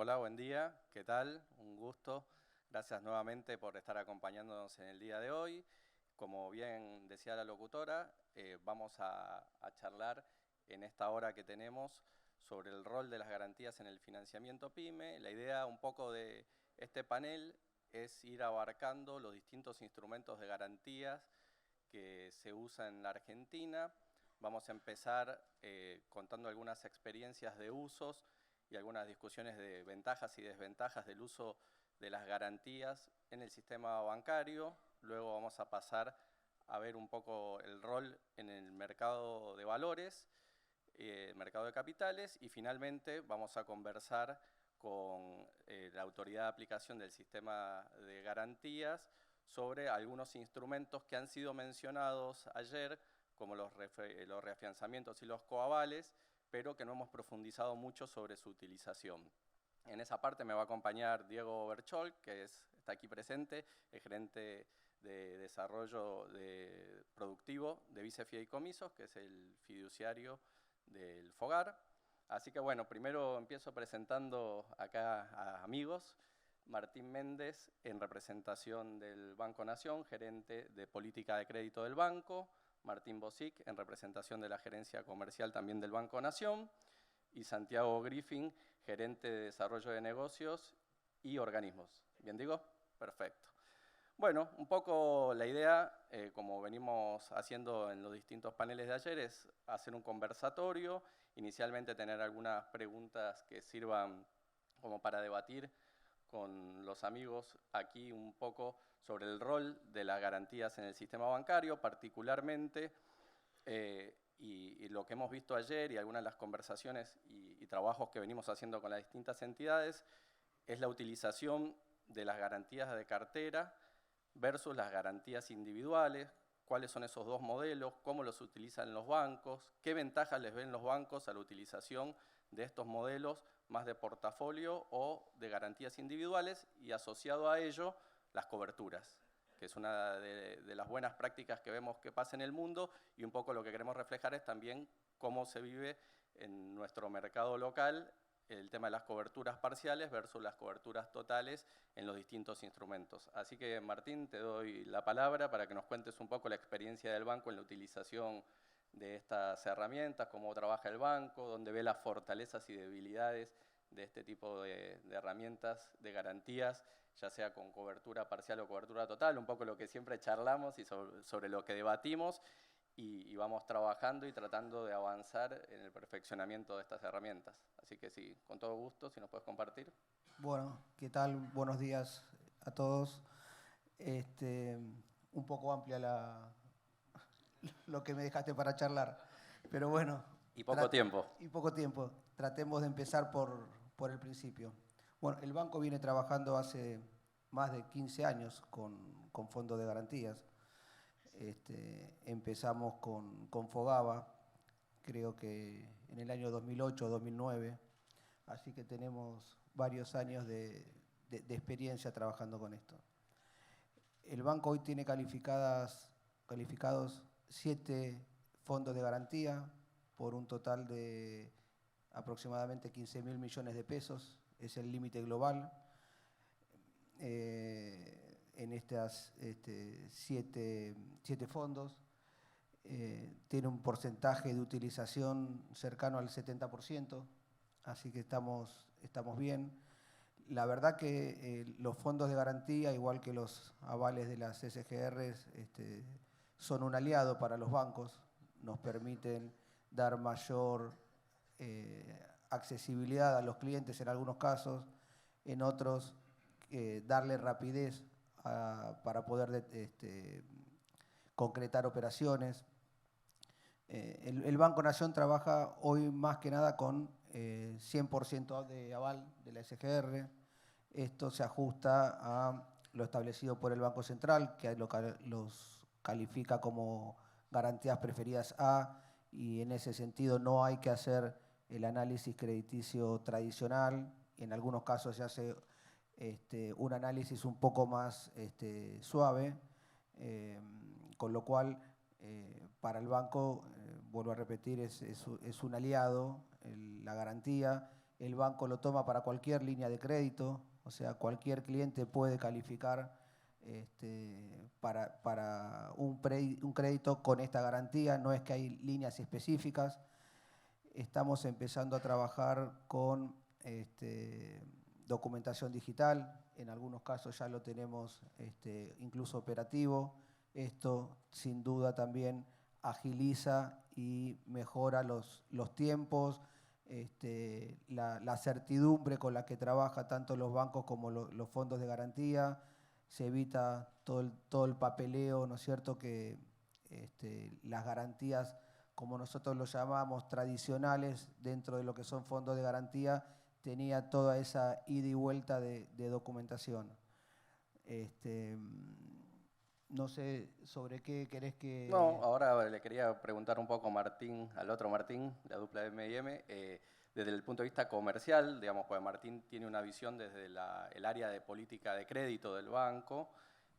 Hola, buen día. ¿Qué tal? Un gusto. Gracias nuevamente por estar acompañándonos en el día de hoy. Como bien decía la locutora, vamos a charlar en esta hora que tenemos sobre el rol de las garantías en el financiamiento PYME. La idea un poco de este panel es ir abarcando los distintos instrumentos de garantías que se usan en la Argentina. Vamos a empezar contando algunas experiencias de usos y algunas discusiones de ventajas y desventajas del uso de las garantías en el sistema bancario. Luego vamos a pasar a ver un poco el rol en el mercado de valores, mercado de capitales, y finalmente vamos a conversar con la autoridad de aplicación del sistema de garantías sobre algunos instrumentos que han sido mencionados ayer, como los reafianzamientos y los coavales, pero que no hemos profundizado mucho sobre su utilización. En esa parte me va a acompañar Diego Berchol, que está aquí presente, el gerente de desarrollo productivo de Vice Fideicomisos, que es el fiduciario del FOGAR. Así que bueno, primero empiezo presentando acá a amigos. Martín Méndez, en representación del Banco Nación, gerente de política de crédito del banco. Martín Bosic, en representación de la gerencia comercial también del Banco Nación. Y Santiago Griffin, gerente de desarrollo de negocios y organismos. ¿Bien digo? Perfecto. Bueno, un poco la idea, como venimos haciendo en los distintos paneles de ayer, es hacer un conversatorio, inicialmente tener algunas preguntas que sirvan como para debatir con los amigos aquí un poco sobre el rol de las garantías en el sistema bancario, particularmente, y lo que hemos visto ayer y algunas de las conversaciones y trabajos que venimos haciendo con las distintas entidades, es la utilización de las garantías de cartera versus las garantías individuales, cuáles son esos dos modelos, cómo los utilizan los bancos, qué ventajas les ven los bancos a la utilización de estos modelos más de portafolio o de garantías individuales, y asociado a ello las coberturas, que es una de las buenas prácticas que vemos que pasa en el mundo, y un poco lo que queremos reflejar es también cómo se vive en nuestro mercado local el tema de las coberturas parciales versus las coberturas totales en los distintos instrumentos. Así que, Martín, te doy la palabra para que nos cuentes un poco la experiencia del banco en la utilización de estas herramientas, cómo trabaja el banco, dónde ve las fortalezas y debilidades de este tipo de herramientas, de garantías, ya sea con cobertura parcial o cobertura total, un poco lo que siempre charlamos y sobre lo que debatimos, y vamos trabajando y tratando de avanzar en el perfeccionamiento de estas herramientas. Así que sí, con todo gusto, si nos puedes compartir. Bueno, ¿qué tal? Buenos días a todos. Un poco amplia lo que me dejaste para charlar, pero bueno. Y poco tiempo. Y poco tiempo. Tratemos de empezar por el principio. Bueno, el banco viene trabajando hace más de 15 años con fondos de garantías. Empezamos con Fogaba, creo que en el año 2008 o 2009, así que tenemos varios años de experiencia trabajando con esto. El banco hoy tiene calificados 7 fondos de garantía por un total de aproximadamente 15.000 millones de pesos, es el límite global. En estas 7 fondos. Tiene un porcentaje de utilización cercano al 70%, así que estamos bien. La verdad que los fondos de garantía, igual que los avales de las SGR, son un aliado para los bancos, nos permiten dar mayor accesibilidad a los clientes en algunos casos, en otros darle rapidez para poder concretar operaciones. El Banco Nación trabaja hoy más que nada con 100% de aval de la SGR. Esto se ajusta a lo establecido por el Banco Central, que los califica como garantías preferidas A, y en ese sentido no hay que hacer el análisis crediticio tradicional. En algunos casos se hace un análisis un poco más suave, con lo cual para el banco, vuelvo a repetir, es un aliado la garantía, el banco lo toma para cualquier línea de crédito, o sea, cualquier cliente puede calificar para un crédito con esta garantía, no es que hay líneas específicas. Estamos empezando a trabajar con documentación digital, en algunos casos ya lo tenemos incluso operativo. Esto sin duda también agiliza y mejora los tiempos, la certidumbre con la que trabaja tanto los bancos como los fondos de garantía. Se evita todo el papeleo, ¿no es cierto?, que las garantías, como nosotros lo llamamos, tradicionales dentro de lo que son fondos de garantía, tenía toda esa ida y vuelta de documentación. No sé sobre qué querés que... No, ahora le quería preguntar un poco a Martín, al otro Martín, la dupla M&M, desde el punto de vista comercial, digamos, pues Martín tiene una visión desde el área de política de crédito del banco,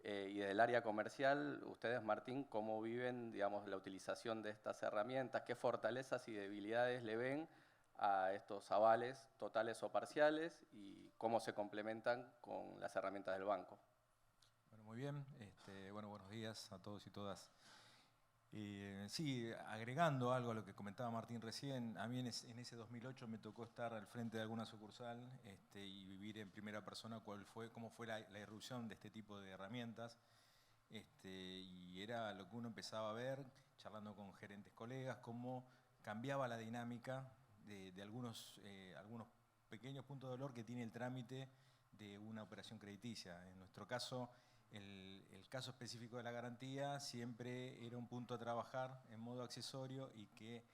y desde el área comercial, ustedes, Martín, ¿cómo viven, digamos, la utilización de estas herramientas? ¿Qué fortalezas y debilidades le ven a estos avales totales o parciales y cómo se complementan con las herramientas del banco? Bueno, muy bien. Bueno, buenos días a todos y todas. Sí, agregando algo a lo que comentaba Martín recién, a mí en ese 2008 me tocó estar al frente de alguna sucursal y vivir en primera persona cómo fue la irrupción de este tipo de herramientas. Y era lo que uno empezaba a ver, charlando con gerentes colegas, cómo cambiaba la dinámica de algunos pequeños puntos de dolor que tiene el trámite de una operación crediticia. En nuestro caso, el caso específico de la garantía siempre era un punto a trabajar en modo accesorio y que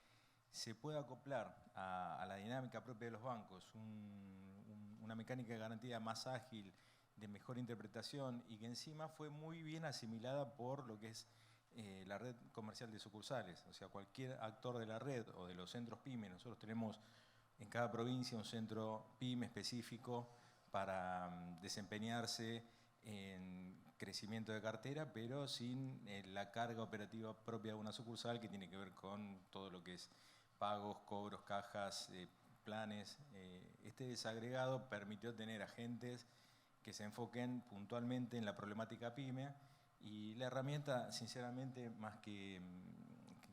se pueda acoplar a la dinámica propia de los bancos, una mecánica de garantía más ágil, de mejor interpretación y que encima fue muy bien asimilada por lo que es la red comercial de sucursales. O sea, cualquier actor de la red o de los centros PYME, nosotros tenemos en cada provincia un centro PYME específico para desempeñarse en crecimiento de cartera, pero sin la carga operativa propia de una sucursal que tiene que ver con todo lo que es pagos, cobros, cajas, planes. Este desagregado permitió tener agentes que se enfoquen puntualmente en la problemática PYME y la herramienta, sinceramente, más que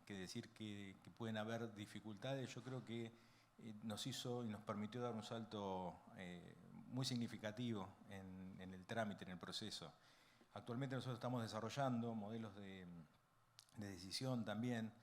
decir que pueden haber dificultades, yo creo que nos hizo y nos permitió dar un salto muy significativo en el trámite, en el proceso. Actualmente nosotros estamos desarrollando modelos de decisión también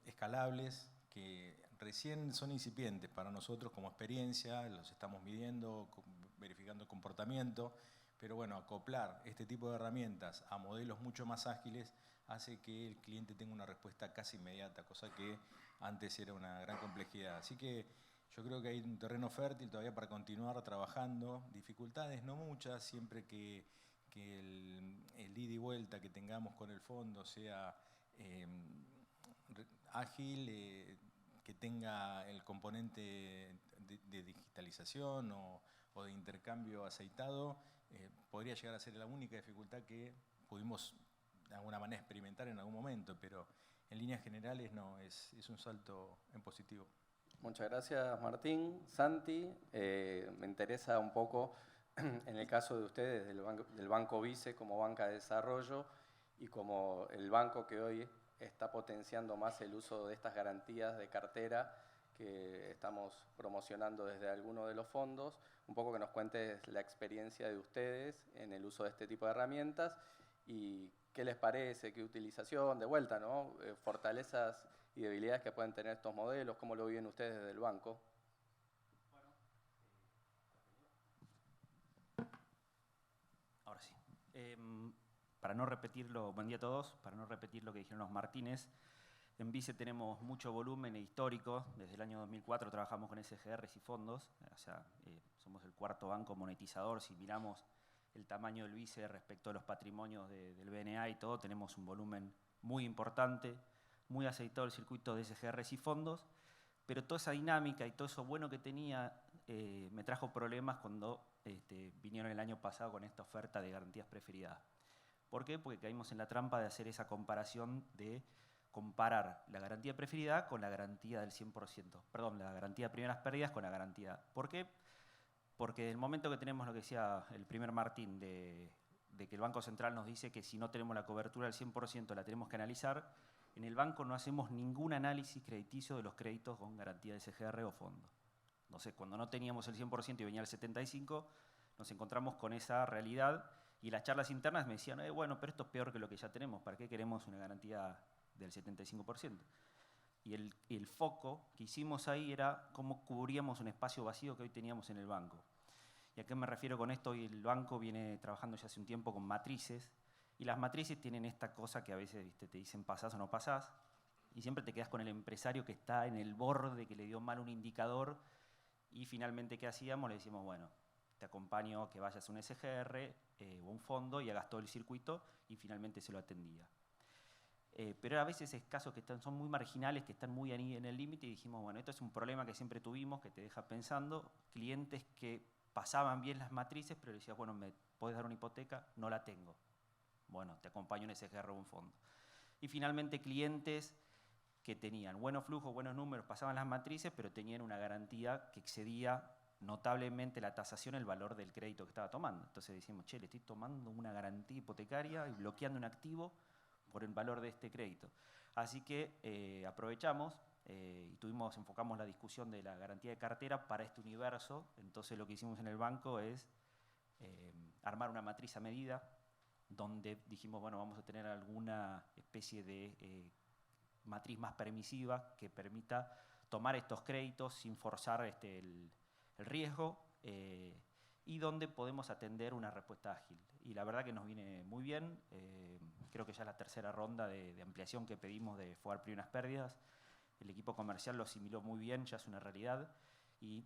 escalables que recién son incipientes para nosotros como experiencia, los estamos midiendo, verificando el comportamiento, pero bueno, acoplar este tipo de herramientas a modelos mucho más ágiles hace que el cliente tenga una respuesta casi inmediata, cosa que antes era una gran complejidad. Así que yo creo que hay un terreno fértil todavía para continuar trabajando. Dificultades no muchas, siempre que el ida y vuelta que tengamos con el fondo sea ágil, que tenga el componente de digitalización o de intercambio aceitado, podría llegar a ser la única dificultad que pudimos de alguna manera experimentar en algún momento, pero en líneas generales no, es un salto en positivo. Muchas gracias, Martín. Santi, me interesa un poco en el caso de ustedes del Banco Vice como banca de desarrollo y como el banco que hoy está potenciando más el uso de estas garantías de cartera que estamos promocionando desde alguno de los fondos, un poco que nos cuentes la experiencia de ustedes en el uso de este tipo de herramientas y qué les parece, qué utilización, de vuelta, ¿no? Fortalezas y debilidades que pueden tener estos modelos, cómo lo viven ustedes desde el banco. Ahora sí. Para no repetirlo, buen día a todos, para no repetir lo que dijeron los Martínez, en Vice tenemos mucho volumen histórico. Desde el año 2004 trabajamos con SGRs y fondos, o sea, somos el cuarto banco monetizador. Si miramos el tamaño del Vice respecto a los patrimonios del BNA y todo, tenemos un volumen muy importante, muy aceitado el circuito de SGRs y fondos, pero toda esa dinámica y todo eso bueno que tenía me trajo problemas cuando vinieron el año pasado con esta oferta de garantías preferidas. ¿Por qué? Porque caímos en la trampa de hacer esa comparación de comparar la garantía preferida con la garantía del 100%. Perdón, la garantía de primeras pérdidas con la garantía. ¿Por qué? Porque el momento que tenemos lo que decía el primer Martín, de que el Banco Central nos dice que si no tenemos la cobertura del 100% la tenemos que analizar, en el banco no hacemos ningún análisis crediticio de los créditos con garantía de SGR o fondo. No sé, cuando no teníamos el 100% y venía el 75%, nos encontramos con esa realidad y las charlas internas me decían, bueno, pero esto es peor que lo que ya tenemos, ¿para qué queremos una garantía del 75%? Y el foco que hicimos ahí era cómo cubríamos un espacio vacío que hoy teníamos en el banco. ¿Y a qué me refiero con esto? Hoy el banco viene trabajando ya hace un tiempo con matrices, y las matrices tienen esta cosa que a veces, ¿viste?, te dicen pasás o no pasás, y siempre te quedás con el empresario que está en el borde, que le dio mal un indicador, y finalmente, ¿qué hacíamos? Le decíamos, bueno, te acompaño que vayas a un SGR o un fondo y hagas todo el circuito, y finalmente se lo atendía. Pero a veces es casos que son muy marginales, que están muy ahí en el límite, y dijimos, bueno, esto es un problema que siempre tuvimos, que te deja pensando, clientes que pasaban bien las matrices, pero le decías, bueno, ¿me podés dar una hipoteca? No la tengo. Bueno, te acompaño en SGR o un fondo. Y finalmente clientes que tenían buenos flujos, buenos números, pasaban las matrices, pero tenían una garantía que excedía notablemente la tasación, el valor del crédito que estaba tomando. Entonces decimos, che, le estoy tomando una garantía hipotecaria y bloqueando un activo por el valor de este crédito. Así que aprovechamos y enfocamos la discusión de la garantía de cartera para este universo. Entonces lo que hicimos en el banco es armar una matriz a medida, donde dijimos, bueno, vamos a tener alguna especie de matriz más permisiva que permita tomar estos créditos sin forzar el riesgo, y donde podemos atender una respuesta ágil. Y la verdad que nos viene muy bien. Creo que ya es la tercera ronda de ampliación que pedimos de Fogar primeras pérdidas. El equipo comercial lo asimiló muy bien, ya es una realidad. Y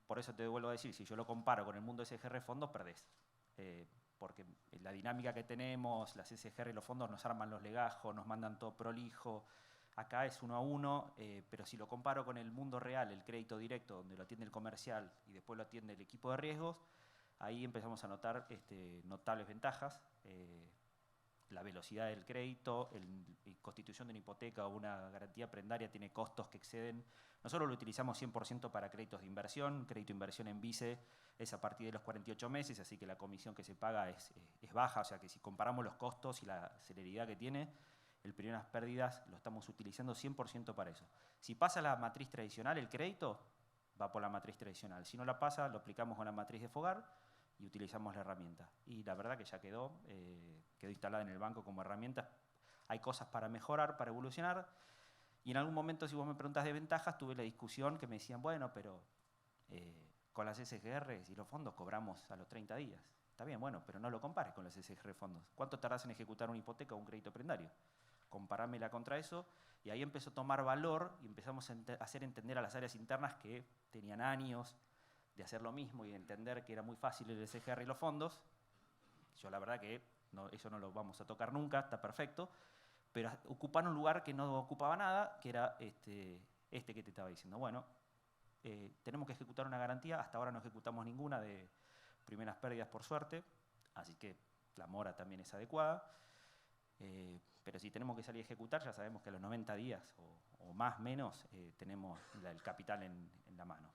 por eso te vuelvo a decir, si yo lo comparo con el mundo de SGR fondos, perdés. Porque la dinámica que tenemos, las SGR y los fondos nos arman los legajos, nos mandan todo prolijo. Acá es 1 a 1, pero si lo comparo con el mundo real, el crédito directo, donde lo atiende el comercial y después lo atiende el equipo de riesgos, ahí empezamos a notar notables ventajas. La velocidad del crédito, constitución de una hipoteca o una garantía prendaria tiene costos que exceden. Nosotros lo utilizamos 100% para créditos de inversión. Crédito de inversión en Vice es a partir de los 48 meses, así que la comisión que se paga es baja. O sea que si comparamos los costos y la celeridad que tiene, el primeras pérdidas lo estamos utilizando 100% para eso. Si pasa la matriz tradicional, el crédito va por la matriz tradicional. Si no la pasa, lo aplicamos con la matriz de Fogar y utilizamos la herramienta. Y la verdad que ya quedó instalada en el banco como herramienta. Hay cosas para mejorar, para evolucionar. Y en algún momento, si vos me preguntás de ventajas, tuve la discusión que me decían, bueno, pero con las SGR y los fondos cobramos a los 30 días. Está bien, bueno, pero no lo compares con las SGR fondos. ¿Cuánto tardás en ejecutar una hipoteca o un crédito prendario? Comparámela contra eso, y ahí empezó a tomar valor y empezamos a hacer entender a las áreas internas que tenían años de hacer lo mismo y de entender que era muy fácil el SGR y los fondos. Yo la verdad que eso no lo vamos a tocar nunca, está perfecto, pero ocupan un lugar que no ocupaba nada, que era este que te estaba diciendo. Bueno, tenemos que ejecutar una garantía, hasta ahora no ejecutamos ninguna de primeras pérdidas por suerte, así que la mora también es adecuada. Pero si tenemos que salir a ejecutar, ya sabemos que a los 90 días o más menos tenemos el capital en la mano.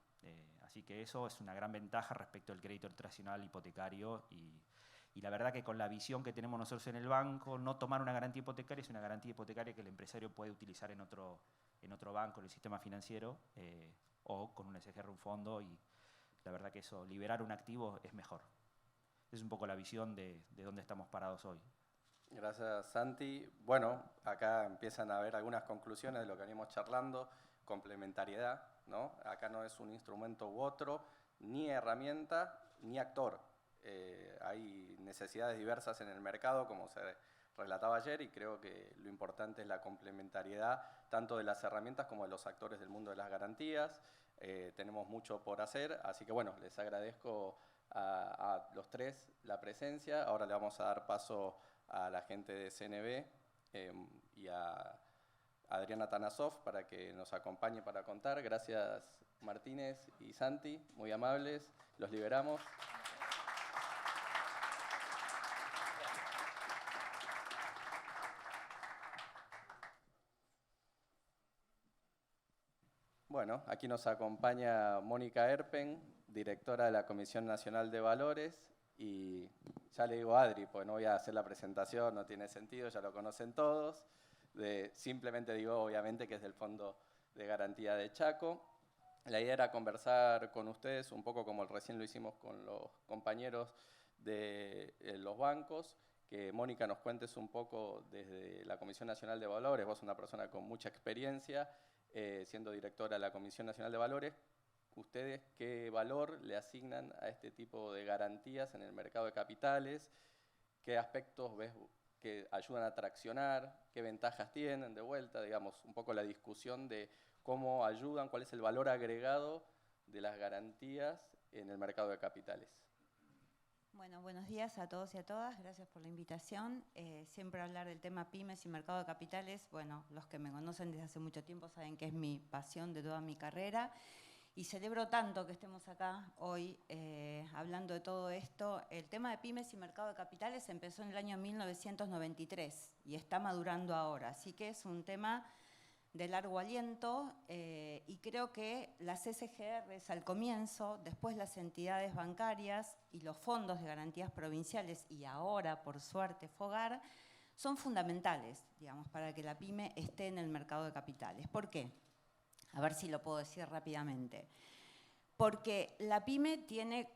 Así que eso es una gran ventaja respecto al crédito tradicional hipotecario, y la verdad que con la visión que tenemos nosotros en el banco, no tomar una garantía hipotecaria es una garantía hipotecaria que el empresario puede utilizar en otro banco, en el sistema financiero, o con un SGR, un fondo, y la verdad que eso, liberar un activo es mejor. Es un poco la visión de dónde estamos parados hoy. Gracias, Santi. Bueno, acá empiezan a haber algunas conclusiones de lo que venimos charlando. Complementariedad, ¿no? Acá no es un instrumento u otro, ni herramienta, ni actor. Hay necesidades diversas en el mercado, como se relataba ayer, y creo que lo importante es la complementariedad tanto de las herramientas como de los actores del mundo de las garantías. Tenemos mucho por hacer, así que bueno, les agradezco a los tres la presencia. Ahora le vamos a dar paso a la gente de CNB y a Adriana Tanasov para que nos acompañe para contar. Gracias, Martínez y Santi, muy amables. Los liberamos. Bueno, aquí nos acompaña Mónica Erpen, directora de la Comisión Nacional de Valores, y ya le digo Adri, porque no voy a hacer la presentación, no tiene sentido, ya lo conocen todos. Simplemente digo, obviamente, que es del Fondo de Garantía de Chaco. La idea era conversar con ustedes, un poco como recién lo hicimos con los compañeros de los bancos, que Mónica nos cuentes un poco desde la Comisión Nacional de Valores. Vos sos una persona con mucha experiencia, siendo directora de la Comisión Nacional de Valores. ¿Ustedes qué valor le asignan a este tipo de garantías en el mercado de capitales? ¿Qué aspectos ves que ayudan a traccionar? ¿Qué ventajas tienen de vuelta? Digamos, un poco la discusión de cómo ayudan, cuál es el valor agregado de las garantías en el mercado de capitales. Bueno, buenos días a todos y a todas. Gracias por la invitación. Siempre hablar del tema pymes y mercado de capitales, bueno, los que me conocen desde hace mucho tiempo saben que es mi pasión de toda mi carrera. Y celebro tanto que estemos acá hoy hablando de todo esto. El tema de pymes y mercado de capitales empezó en el año 1993 y está madurando ahora. Así que es un tema de largo aliento y creo que las SGRs al comienzo, después las entidades bancarias y los fondos de garantías provinciales y ahora, por suerte, FOGAR, son fundamentales, digamos, para que la pyme esté en el mercado de capitales. ¿Por qué? A ver si lo puedo decir rápidamente. Porque la pyme tiene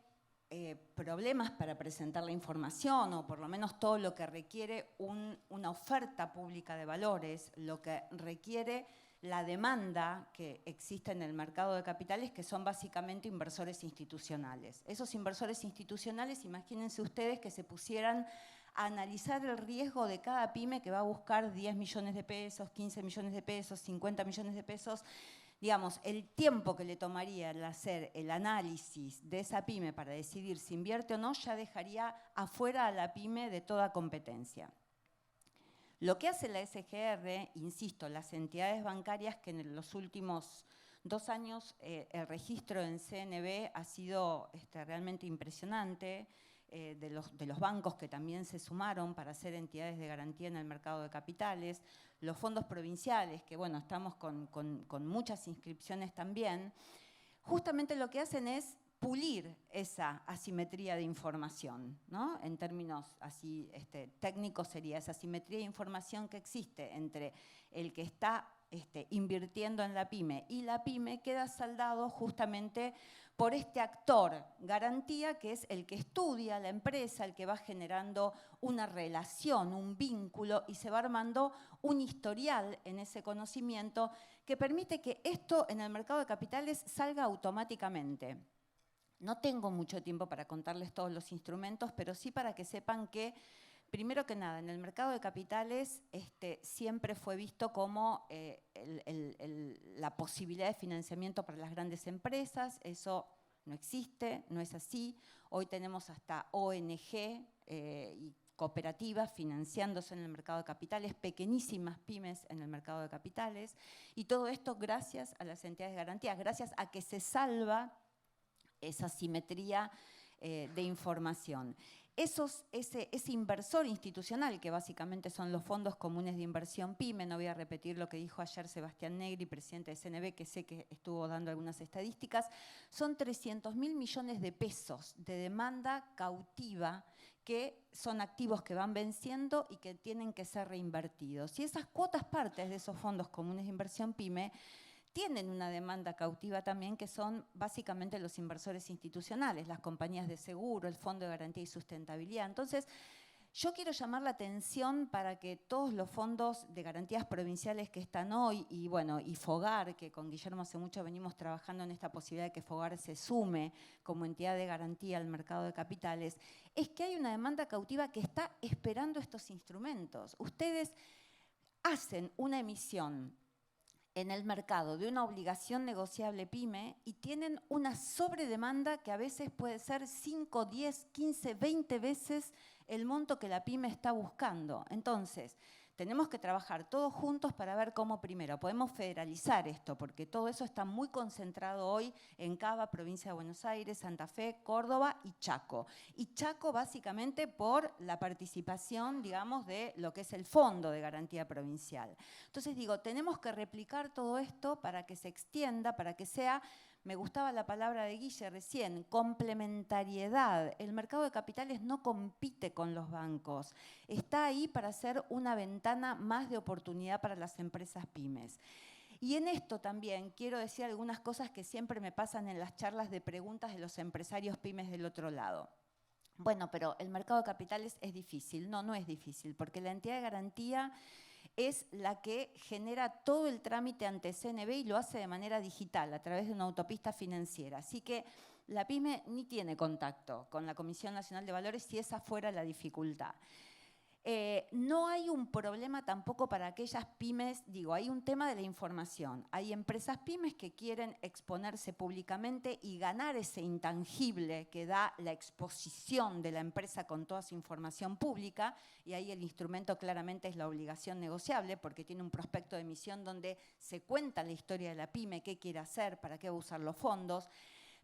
problemas para presentar la información, o por lo menos todo lo que requiere una oferta pública de valores, lo que requiere la demanda que existe en el mercado de capitales, que son básicamente inversores institucionales. Esos inversores institucionales, imagínense ustedes que se pusieran a analizar el riesgo de cada pyme que va a buscar 10 millones de pesos, 15 millones de pesos, 50 millones de pesos. Digamos, el tiempo que le tomaría el hacer el análisis de esa pyme para decidir si invierte o no, ya dejaría afuera a la pyme de toda competencia. Lo que hace la SGR, insisto, las entidades bancarias, que en los últimos 2 años el registro en CNB ha sido realmente impresionante, de los bancos que también se sumaron para ser entidades de garantía en el mercado de capitales, los fondos provinciales, que bueno, estamos con muchas inscripciones también, justamente lo que hacen es pulir esa asimetría de información, ¿no? En términos así técnicos sería esa asimetría de información que existe entre el que está invirtiendo en la pyme y la pyme queda saldado justamente por este actor garantía, que es el que estudia la empresa, el que va generando una relación, un vínculo, y se va armando un historial en ese conocimiento que permite que esto en el mercado de capitales salga automáticamente. No tengo mucho tiempo para contarles todos los instrumentos, pero sí para que sepan que, primero que nada, en el mercado de capitales siempre fue visto como la posibilidad de financiamiento para las grandes empresas. Eso no existe, no es así. Hoy tenemos hasta ONG y cooperativas financiándose en el mercado de capitales, pequeñísimas pymes en el mercado de capitales, y todo esto gracias a las entidades de garantías, gracias a que se salva esa simetría de información. Ese inversor institucional, que básicamente son los fondos comunes de inversión PYME, no voy a repetir lo que dijo ayer Sebastián Negri, presidente de CNB, que sé que estuvo dando algunas estadísticas, son 300.000 millones de pesos de demanda cautiva, que son activos que van venciendo y que tienen que ser reinvertidos. Y esas cuotas partes de esos fondos comunes de inversión PYME tienen una demanda cautiva también, que son básicamente los inversores institucionales, las compañías de seguro, el Fondo de Garantía y Sustentabilidad. Entonces, yo quiero llamar la atención para que todos los fondos de garantías provinciales que están hoy, y bueno, y FOGAR, que con Guillermo hace mucho venimos trabajando en esta posibilidad de que FOGAR se sume como entidad de garantía al mercado de capitales, es que hay una demanda cautiva que está esperando estos instrumentos. Ustedes hacen una emisión en el mercado de una obligación negociable PYME y tienen una sobredemanda que a veces puede ser 5, 10, 15, 20 veces el monto que la PYME está buscando. Entonces, tenemos que trabajar todos juntos para ver cómo primero podemos federalizar esto, porque todo eso está muy concentrado hoy en Cava, provincia de Buenos Aires, Santa Fe, Córdoba y Chaco. Y Chaco básicamente por la participación, digamos, de lo que es el Fondo de Garantía Provincial. Entonces digo, tenemos que replicar todo esto para que se extienda, para que sea, me gustaba la palabra de Guille recién, complementariedad. El mercado de capitales no compite con los bancos, está ahí para ser una ventana más de oportunidad para las empresas pymes. Y en esto también quiero decir algunas cosas que siempre me pasan en las charlas de preguntas de los empresarios pymes del otro lado. Bueno, pero el mercado de capitales es difícil. No, no es difícil, porque la entidad de garantía es la que genera todo el trámite ante CNB y lo hace de manera digital, a través de una autopista financiera. Así que la pyme ni tiene contacto con la Comisión Nacional de Valores si esa fuera la dificultad. No hay un problema tampoco para aquellas pymes, digo, hay un tema de la información. Hay empresas pymes que quieren exponerse públicamente y ganar ese intangible que da la exposición de la empresa con toda su información pública, y ahí el instrumento claramente es la obligación negociable, porque tiene un prospecto de emisión donde se cuenta la historia de la pyme, qué quiere hacer, para qué va a usar los fondos.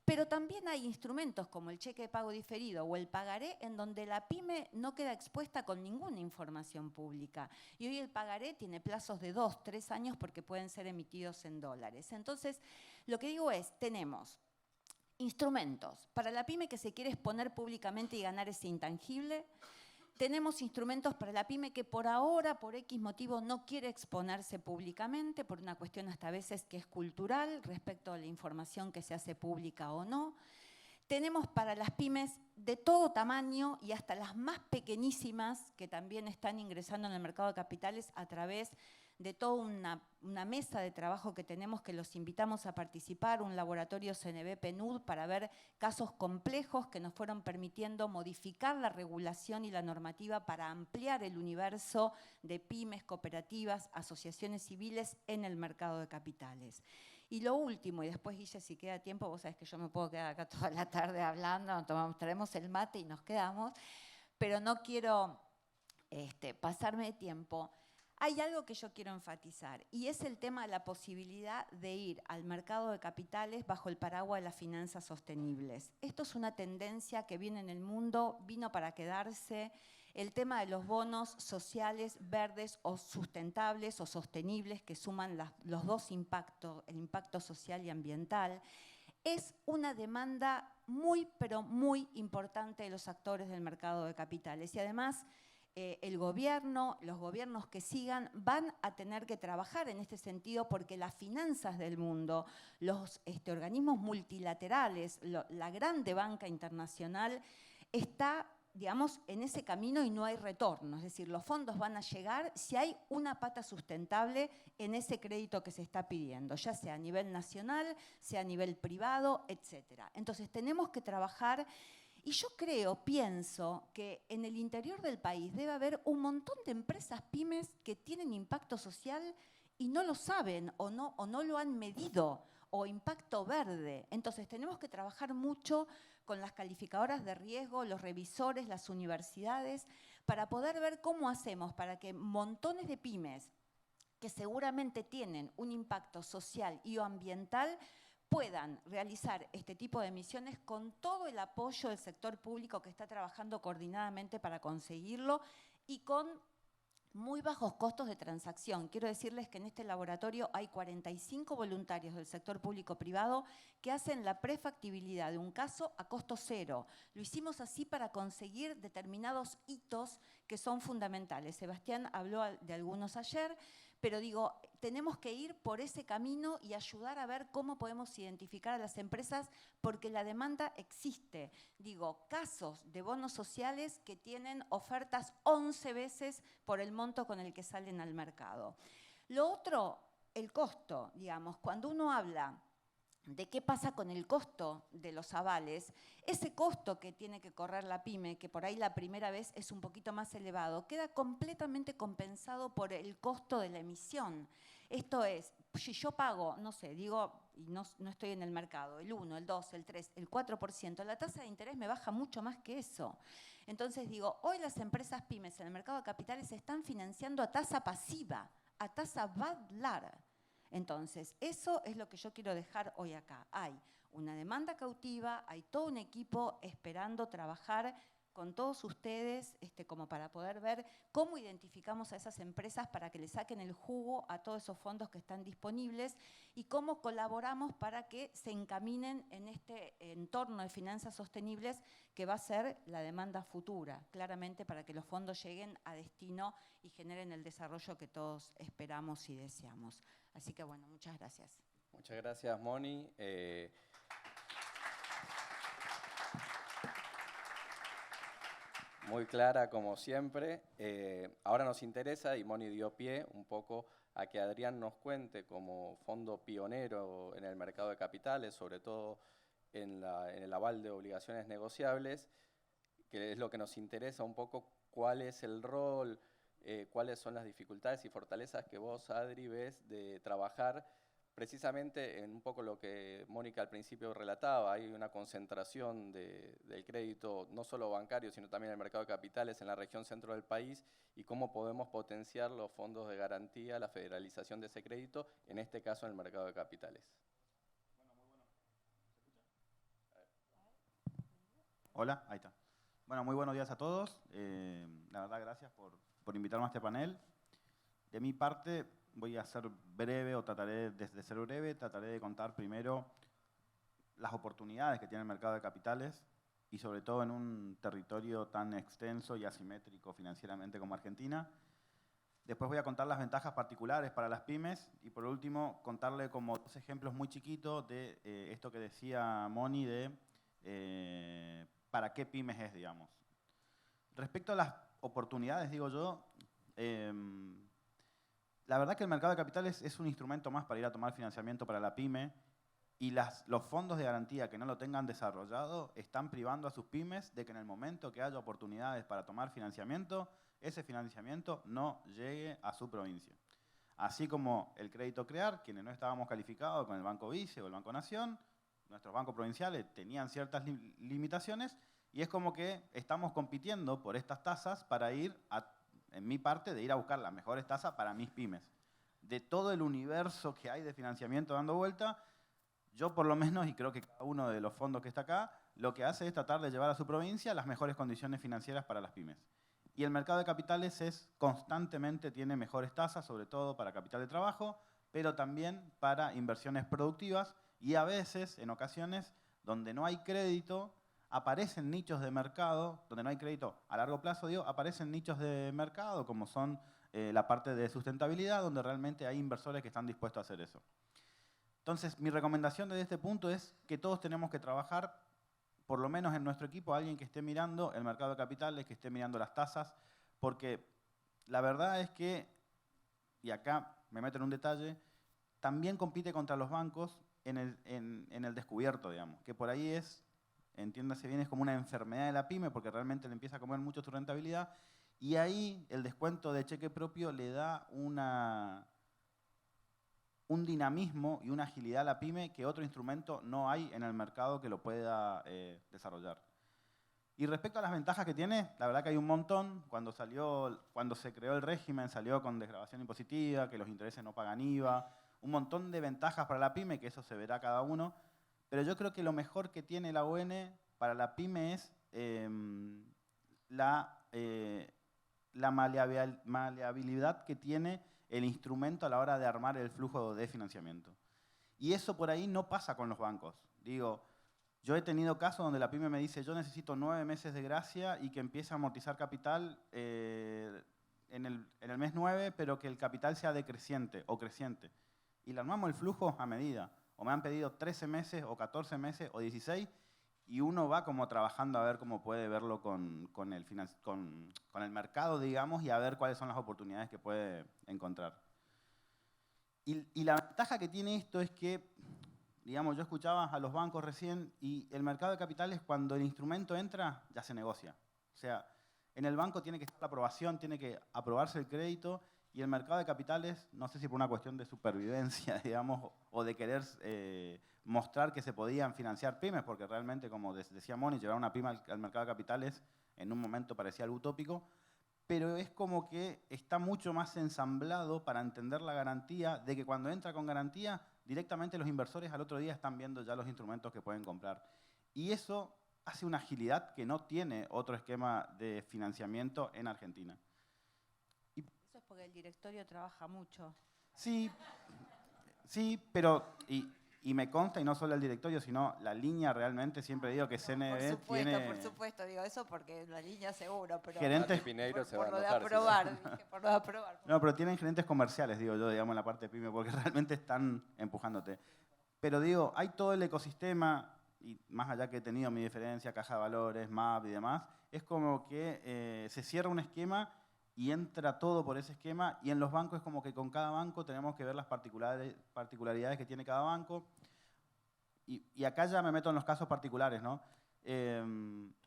Pero también hay instrumentos como el cheque de pago diferido o el pagaré en donde la pyme no queda expuesta con ninguna información pública. Y hoy el pagaré tiene plazos de 2, 3 años porque pueden ser emitidos en dólares. Entonces, lo que digo es, tenemos instrumentos para la pyme que se quiere exponer públicamente y ganar ese intangible. Tenemos instrumentos para la pyme que por ahora, por X motivo, no quiere exponerse públicamente, por una cuestión hasta a veces que es cultural respecto a la información que se hace pública o no. Tenemos para las pymes de todo tamaño y hasta las más pequeñísimas que también están ingresando en el mercado de capitales a través de toda una mesa de trabajo que tenemos que los invitamos a participar, un laboratorio CNB-PNUD para ver casos complejos que nos fueron permitiendo modificar la regulación y la normativa para ampliar el universo de pymes, cooperativas, asociaciones civiles en el mercado de capitales. Y lo último, y después Guille, si queda tiempo, vos sabés que yo me puedo quedar acá toda la tarde hablando, traemos el mate y nos quedamos, pero no quiero pasarme de tiempo. Hay algo que yo quiero enfatizar y es el tema de la posibilidad de ir al mercado de capitales bajo el paraguas de las finanzas sostenibles. Esto es una tendencia que viene en el mundo, vino para quedarse. El tema de los bonos sociales, verdes o sustentables o sostenibles que suman los dos impactos, el impacto social y ambiental, es una demanda muy, pero muy importante de los actores del mercado de capitales. Y además, el gobierno, los gobiernos que sigan, van a tener que trabajar en este sentido porque las finanzas del mundo, los organismos multilaterales, la grande banca internacional está, digamos, en ese camino y no hay retorno. Es decir, los fondos van a llegar si hay una pata sustentable en ese crédito que se está pidiendo, ya sea a nivel nacional, sea a nivel privado, etc. Entonces, tenemos que trabajar. Y yo pienso que en el interior del país debe haber un montón de empresas pymes que tienen impacto social y no lo saben o no lo han medido, o impacto verde. Entonces tenemos que trabajar mucho con las calificadoras de riesgo, los revisores, las universidades, para poder ver cómo hacemos para que montones de pymes que seguramente tienen un impacto social y o ambiental puedan realizar este tipo de emisiones con todo el apoyo del sector público que está trabajando coordinadamente para conseguirlo y con muy bajos costos de transacción. Quiero decirles que en este laboratorio hay 45 voluntarios del sector público-privado que hacen la prefactibilidad de un caso a costo cero. Lo hicimos así para conseguir determinados hitos que son fundamentales. Sebastián habló de algunos ayer, pero digo, tenemos que ir por ese camino y ayudar a ver cómo podemos identificar a las empresas porque la demanda existe. Digo, casos de bonos sociales que tienen ofertas 11 veces por el monto con el que salen al mercado. Lo otro, el costo, digamos, cuando uno habla de qué pasa con el costo de los avales, ese costo que tiene que correr la pyme, que por ahí la primera vez es un poquito más elevado, queda completamente compensado por el costo de la emisión. Esto es, si yo pago, no sé, digo, y no estoy en el mercado, el 1, el 2, el 3, el 4%, la tasa de interés me baja mucho más que eso. Entonces digo, hoy las empresas pymes en el mercado de capitales se están financiando a tasa pasiva, a tasa BADLAR. Entonces, eso es lo que yo quiero dejar hoy acá. Hay una demanda cautiva, hay todo un equipo esperando trabajar con todos ustedes como para poder ver cómo identificamos a esas empresas para que le saquen el jugo a todos esos fondos que están disponibles y cómo colaboramos para que se encaminen en este entorno de finanzas sostenibles que va a ser la demanda futura, claramente para que los fondos lleguen a destino y generen el desarrollo que todos esperamos y deseamos. Así que bueno, muchas gracias. Muchas gracias, Moni. Muy clara, como siempre. Ahora nos interesa, y Moni dio pie un poco a que Adrián nos cuente como fondo pionero en el mercado de capitales, sobre todo en el aval de obligaciones negociables, que es lo que nos interesa un poco, cuál es el rol, cuáles son las dificultades y fortalezas que vos, Adri, ves de trabajar precisamente en un poco lo que Mónica al principio relataba. Hay una concentración del crédito, no solo bancario, sino también en el mercado de capitales en la región centro del país, y cómo podemos potenciar los fondos de garantía, la federalización de ese crédito, en este caso en el mercado de capitales. Hola, ahí está. Bueno, muy buenos días a todos. La verdad, gracias por invitarme a este panel. De mi parte, voy a ser breve, o trataré de ser breve, trataré de contar primero las oportunidades que tiene el mercado de capitales y sobre todo en un territorio tan extenso y asimétrico financieramente como Argentina. Después voy a contar las ventajas particulares para las pymes y por último contarle como dos ejemplos muy chiquitos de esto que decía Moni de para qué pymes es, digamos. Respecto a las oportunidades, digo yo, la verdad que el mercado de capitales es un instrumento más para ir a tomar financiamiento para la pyme y los fondos de garantía que no lo tengan desarrollado están privando a sus pymes de que en el momento que haya oportunidades para tomar financiamiento, ese financiamiento no llegue a su provincia. Así como el crédito CREAR, quienes no estábamos calificados con el Banco Vice o el Banco Nación, nuestros bancos provinciales tenían ciertas limitaciones y es como que estamos compitiendo por estas tasas para ir en mi parte, de ir a buscar las mejores tasas para mis pymes. De todo el universo que hay de financiamiento dando vuelta, yo por lo menos, y creo que cada uno de los fondos que está acá, lo que hace es tratar de llevar a su provincia las mejores condiciones financieras para las pymes. Y el mercado de capitales constantemente tiene mejores tasas, sobre todo para capital de trabajo, pero también para inversiones productivas y a veces, en ocasiones, donde no hay crédito, aparecen nichos de mercado, donde no hay crédito a largo plazo, aparecen nichos de mercado como son la parte de sustentabilidad, donde realmente hay inversores que están dispuestos a hacer eso. Entonces, mi recomendación desde este punto es que todos tenemos que trabajar, por lo menos en nuestro equipo, alguien que esté mirando el mercado de capitales, que esté mirando las tasas, porque la verdad es que, y acá me meto en un detalle, también compite contra los bancos en el descubierto, digamos, que por ahí entiéndase bien, es como una enfermedad de la pyme porque realmente le empieza a comer mucho su rentabilidad y ahí el descuento de cheque propio le da un dinamismo y una agilidad a la pyme que otro instrumento no hay en el mercado que lo pueda desarrollar. Y respecto a las ventajas que tiene, la verdad que hay un montón. Cuando se creó el régimen salió con desgravación impositiva, que los intereses no pagan IVA, un montón de ventajas para la pyme, que eso se verá cada uno. Pero yo creo que lo mejor que tiene la ON para la pyme es la maleabilidad que tiene el instrumento a la hora de armar el flujo de financiamiento. Y eso por ahí no pasa con los bancos. Digo, yo he tenido casos donde la pyme me dice, yo necesito 9 meses de gracia y que empiece a amortizar capital en el mes 9, pero que el capital sea decreciente o creciente. Y le armamos el flujo a medida. O me han pedido 13 meses, o 14 meses, o 16, y uno va como trabajando a ver cómo puede verlo con el mercado, digamos, y a ver cuáles son las oportunidades que puede encontrar. Y la ventaja que tiene esto es que, digamos, yo escuchaba a los bancos recién, y el mercado de capitales, cuando el instrumento entra, ya se negocia. O sea, en el banco tiene que estar la aprobación, tiene que aprobarse el crédito, Y el mercado de capitales, no sé si por una cuestión de supervivencia, digamos, o de querer mostrar que se podían financiar pymes, porque realmente, como decía Moni, llevar una pyme al mercado de capitales en un momento parecía algo utópico, pero es como que está mucho más ensamblado para entender la garantía de que cuando entra con garantía, directamente los inversores al otro día están viendo ya los instrumentos que pueden comprar. Y eso hace una agilidad que no tiene otro esquema de financiamiento en Argentina. Eso es porque el directorio trabaja mucho. Sí, pero, y me consta, y no solo el directorio, sino la línea realmente, siempre digo que CNB tiene... Por supuesto, digo eso porque la línea seguro, pero gerentes, Pineiro se por va lo a de enojar, aprobar, dije, por lo de aprobar. No, pero tienen gerentes comerciales, digo yo, digamos, en la parte de pyme, porque realmente están empujándote. Pero digo, hay todo el ecosistema, y más allá que he tenido mi diferencia, caja de valores, MAP y demás, es como que se cierra un esquema y entra todo por ese esquema, y en los bancos es como que con cada banco tenemos que ver las particularidades que tiene cada banco. Y acá ya me meto en los casos particulares, ¿no?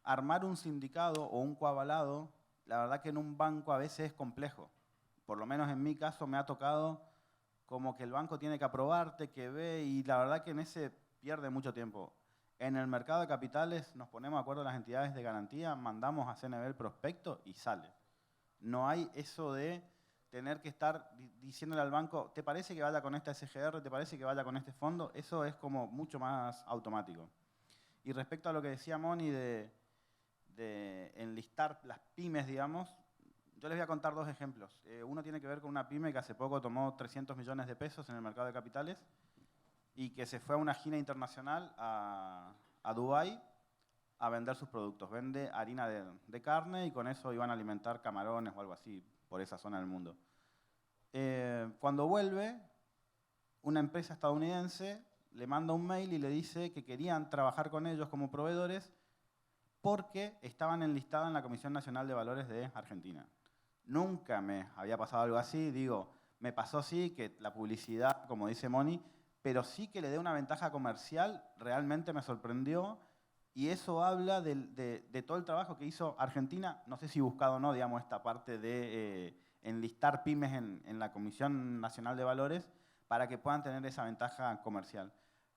Armar un sindicado o un coavalado, la verdad que en un banco a veces es complejo. Por lo menos en mi caso me ha tocado como que el banco tiene que aprobarte, que ve, y la verdad que en ese pierde mucho tiempo. En el mercado de capitales nos ponemos de acuerdo las entidades de garantía, mandamos a CNB el prospecto y sale. No hay eso de tener que estar diciéndole al banco, ¿te parece que vaya con esta SGR? ¿Te parece que vaya con este fondo? Eso es como mucho más automático. Y respecto a lo que decía Moni de enlistar las pymes, digamos, yo les voy a contar dos ejemplos. Uno tiene que ver con una pyme que hace poco tomó 300 millones de pesos en el mercado de capitales y que se fue a una gira internacional a Dubái a vender sus productos. Vende harina de carne y con eso iban a alimentar camarones o algo así por esa zona del mundo. Cuando vuelve, una empresa estadounidense le manda un mail y le dice que querían trabajar con ellos como proveedores porque estaban enlistados en la Comisión Nacional de Valores de Argentina. Nunca me había pasado algo así, digo, me pasó sí que la publicidad, como dice Moni, pero sí que le dé una ventaja comercial, realmente me sorprendió, y eso habla de todo el trabajo que hizo Argentina, no sé si buscado o no, digamos, esta parte de enlistar pymes en la Comisión Nacional de Valores para que puedan tener esa ventaja comercial.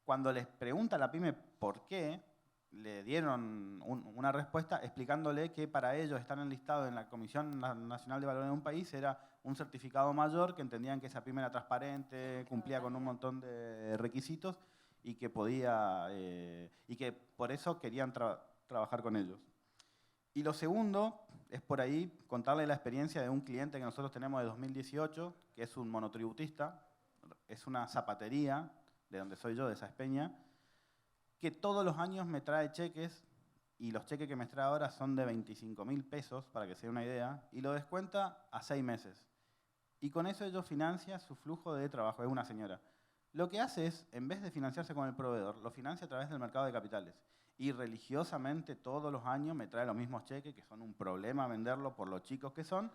Cuando les pregunta a la pyme por qué, le dieron una respuesta explicándole que para ellos estar enlistados en la Comisión Nacional de Valores de un país era un certificado mayor, que entendían que esa pyme era transparente, cumplía con un montón de requisitos y que podía y que por eso querían trabajar con ellos. Y lo segundo es por ahí contarle la experiencia de un cliente que nosotros tenemos de 2018, que es un monotributista, es una zapatería de donde soy yo, de Saespeña, que todos los años me trae cheques, y los cheques que me trae ahora son de 25.000 pesos, para que se dé una idea, y lo descuenta a 6 meses. Y con eso ellos financia su flujo de trabajo, es una señora. Lo que hace es, en vez de financiarse con el proveedor, lo financia a través del mercado de capitales. Y religiosamente todos los años me trae los mismos cheques, que son un problema venderlo por los chicos que son,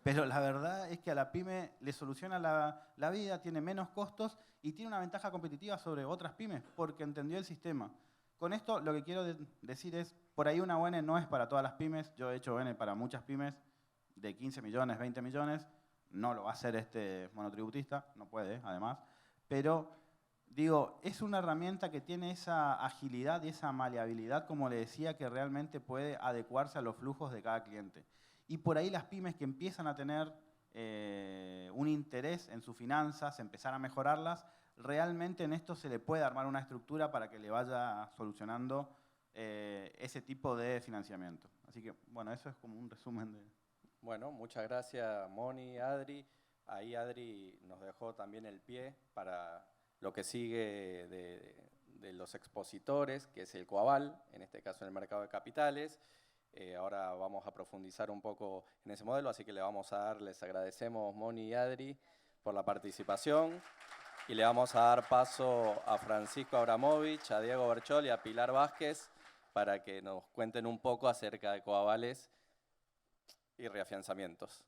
pero la verdad es que a la pyme le soluciona la vida, tiene menos costos y tiene una ventaja competitiva sobre otras pymes porque entendió el sistema. Con esto lo que quiero decir es, por ahí una ON no es para todas las pymes. Yo he hecho ON para muchas pymes de 15 millones, 20 millones. No lo va a hacer este monotributista, no puede además. Pero digo, es una herramienta que tiene esa agilidad y esa maleabilidad, como le decía, que realmente puede adecuarse a los flujos de cada cliente. Y por ahí las pymes que empiezan a tener un interés en sus finanzas, empezar a mejorarlas, realmente en esto se le puede armar una estructura para que le vaya solucionando ese tipo de financiamiento. Así que, bueno, eso es como un resumen de... Bueno, muchas gracias Moni, Adri. Ahí Adri nos dejó también el pie para lo que sigue de los expositores, que es el Coaval, en este caso en el mercado de capitales. Ahora vamos a profundizar un poco en ese modelo, así que les agradecemos Moni y Adri por la participación y le vamos a dar paso a Francisco Abramovich, a Diego Berchol y a Pilar Vázquez para que nos cuenten un poco acerca de coavales y reafianzamientos.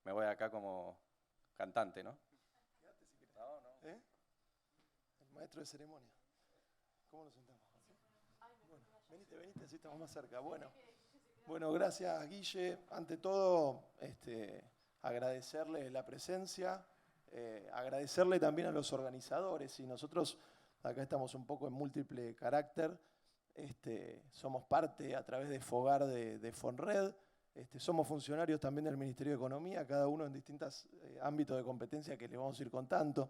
Me voy acá como cantante, ¿no? ¿Eh? El maestro de ceremonia. ¿Cómo nos sentamos? Bueno, venite, así estamos más cerca. Bueno, gracias Guille. Ante todo, agradecerle la presencia, agradecerle también a los organizadores. Y nosotros acá estamos un poco en múltiple carácter. Somos parte a través de FOGAR de FONRED. Somos funcionarios también del Ministerio de Economía, cada uno en distintos ámbitos de competencia que les vamos a ir contando.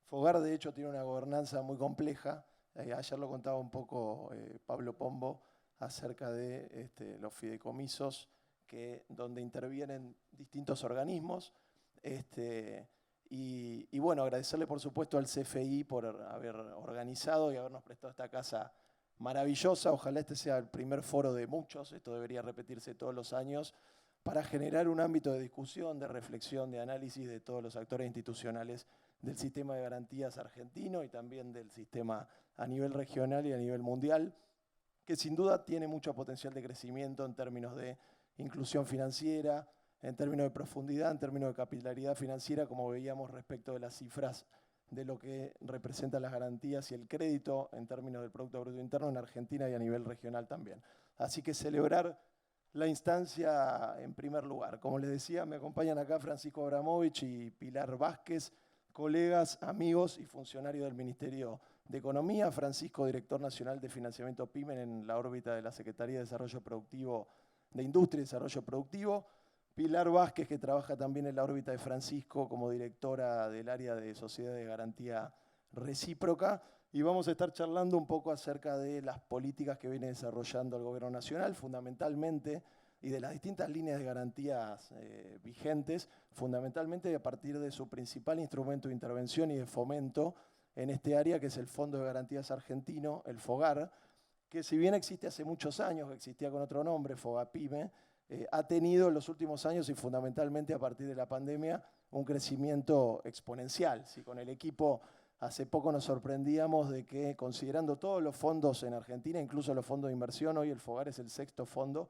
FOGAR, de hecho, tiene una gobernanza muy compleja. Ayer lo contaba un poco Pablo Pombo acerca de los fideicomisos donde intervienen distintos organismos. Y bueno, agradecerle por supuesto al CFI por haber organizado y habernos prestado esta casa maravillosa. Ojalá este sea el primer foro de muchos, esto debería repetirse todos los años, para generar un ámbito de discusión, de reflexión, de análisis de todos los actores institucionales del sistema de garantías argentino y también del sistema a nivel regional y a nivel mundial, que sin duda tiene mucho potencial de crecimiento en términos de inclusión financiera, en términos de profundidad, en términos de capilaridad financiera, como veíamos respecto de las cifras de lo que representan las garantías y el crédito en términos del Producto Bruto Interno en Argentina y a nivel regional también. Así que celebrar la instancia en primer lugar. Como les decía, me acompañan acá Francisco Abramovich y Pilar Vázquez, colegas, amigos y funcionarios del Ministerio de Economía. Francisco, director nacional de financiamiento PYME en la órbita de la Secretaría de Desarrollo Productivo, de Industria y Desarrollo Productivo. Pilar Vázquez, que trabaja también en la órbita de Francisco como directora del área de Sociedad de Garantía Recíproca. Y vamos a estar charlando un poco acerca de las políticas que viene desarrollando el Gobierno Nacional, fundamentalmente, y de las distintas líneas de garantías vigentes, fundamentalmente a partir de su principal instrumento de intervención y de fomento en este área, que es el Fondo de Garantías Argentino, el FOGAR, que si bien existe hace muchos años, que existía con otro nombre, FOGAPYME, ha tenido en los últimos años y fundamentalmente a partir de la pandemia un crecimiento exponencial. ¿Sí? Con el equipo hace poco nos sorprendíamos de que, considerando todos los fondos en Argentina, incluso los fondos de inversión, hoy el FOGAR es el sexto fondo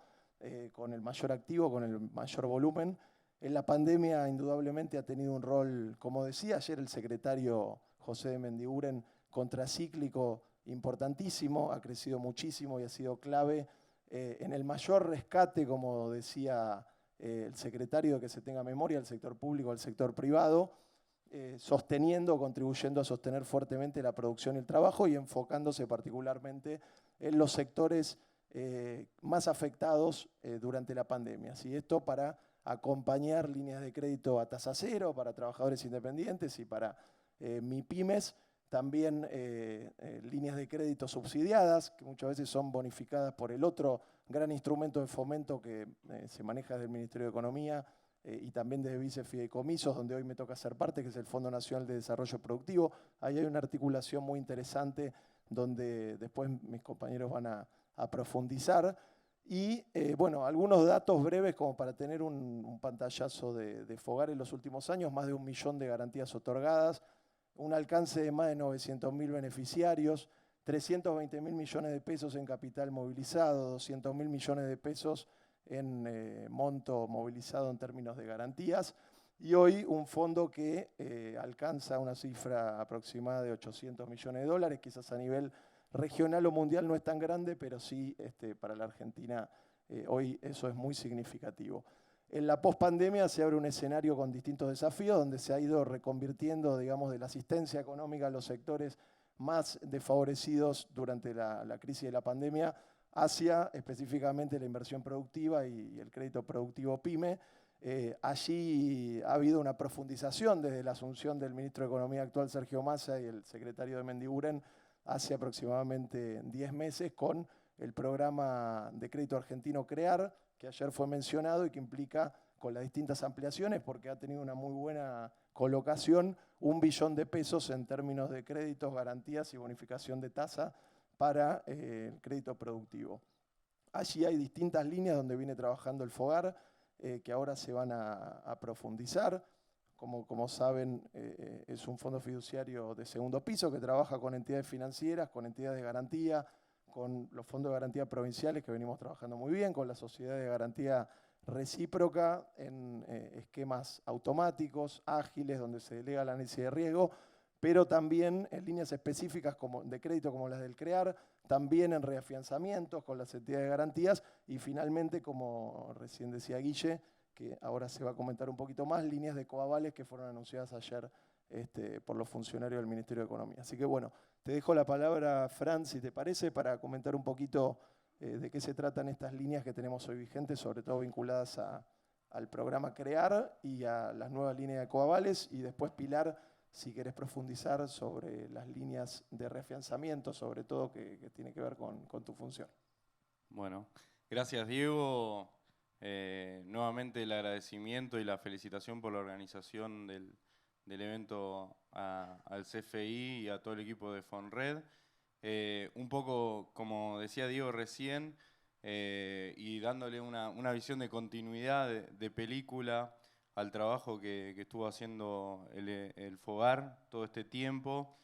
con el mayor activo, con el mayor volumen. En la pandemia indudablemente ha tenido un rol, como decía ayer el secretario José de Mendiguren, contracíclico importantísimo, ha crecido muchísimo y ha sido clave en el mayor rescate, como decía el secretario, de que se tenga memoria, al sector público, al sector privado, sosteniendo, contribuyendo a sostener fuertemente la producción y el trabajo y enfocándose particularmente en los sectores más afectados durante la pandemia. ¿Sí? Esto para acompañar líneas de crédito a tasa cero para trabajadores independientes y para MIPYMES, también líneas de crédito subsidiadas, que muchas veces son bonificadas por el otro gran instrumento de fomento que se maneja desde el Ministerio de Economía y también desde vicefideicomisos, donde hoy me toca ser parte, que es el Fondo Nacional de Desarrollo Productivo. Ahí hay una articulación muy interesante donde después mis compañeros van a profundizar. Y bueno, algunos datos breves como para tener un pantallazo de FOGAR en los últimos años, más de 1 millón de garantías otorgadas, un alcance de más de 900.000 beneficiarios, 320.000 millones de pesos en capital movilizado, 200.000 millones de pesos en monto movilizado en términos de garantías, y hoy un fondo que alcanza una cifra aproximada de 800 millones de dólares, quizás a nivel regional o mundial no es tan grande, pero sí para la Argentina hoy eso es muy significativo. En la pospandemia se abre un escenario con distintos desafíos, donde se ha ido reconvirtiendo, digamos, de la asistencia económica a los sectores más desfavorecidos durante la crisis de la pandemia hacia específicamente la inversión productiva y el crédito productivo PYME. Allí ha habido una profundización desde la asunción del ministro de Economía actual, Sergio Massa, y el secretario de Mendiguren hace aproximadamente 10 meses con el programa de crédito argentino CREAR, que ayer fue mencionado y que implica, con las distintas ampliaciones, porque ha tenido una muy buena colocación, 1 billón de pesos en términos de créditos, garantías y bonificación de tasa para el crédito productivo. Allí hay distintas líneas donde viene trabajando el FOGAR, que ahora se van a profundizar. Como saben, es un fondo fiduciario de segundo piso que trabaja con entidades financieras, con entidades de garantía, con los fondos de garantía provinciales que venimos trabajando muy bien, con la sociedad de garantía recíproca en esquemas automáticos, ágiles, donde se delega el análisis de riesgo, pero también en líneas específicas de crédito como las del CREAR, también en reafianzamientos con las entidades de garantías y finalmente, como recién decía Guille, que ahora se va a comentar un poquito más, líneas de coavales que fueron anunciadas ayer por los funcionarios del Ministerio de Economía. Así que bueno, te dejo la palabra, Fran, si te parece, para comentar un poquito de qué se tratan estas líneas que tenemos hoy vigentes, sobre todo vinculadas al programa CREAR y a las nuevas líneas de coavales, y después, Pilar, si querés profundizar sobre las líneas de reafianzamiento, sobre todo que tiene que ver con tu función. Bueno, gracias Diego. Nuevamente el agradecimiento y la felicitación por la organización del evento al CFI y a todo el equipo de Fonred. Un poco, como decía Diego recién, y dándole una visión de continuidad de película al trabajo que estuvo haciendo el FOGAR todo este tiempo,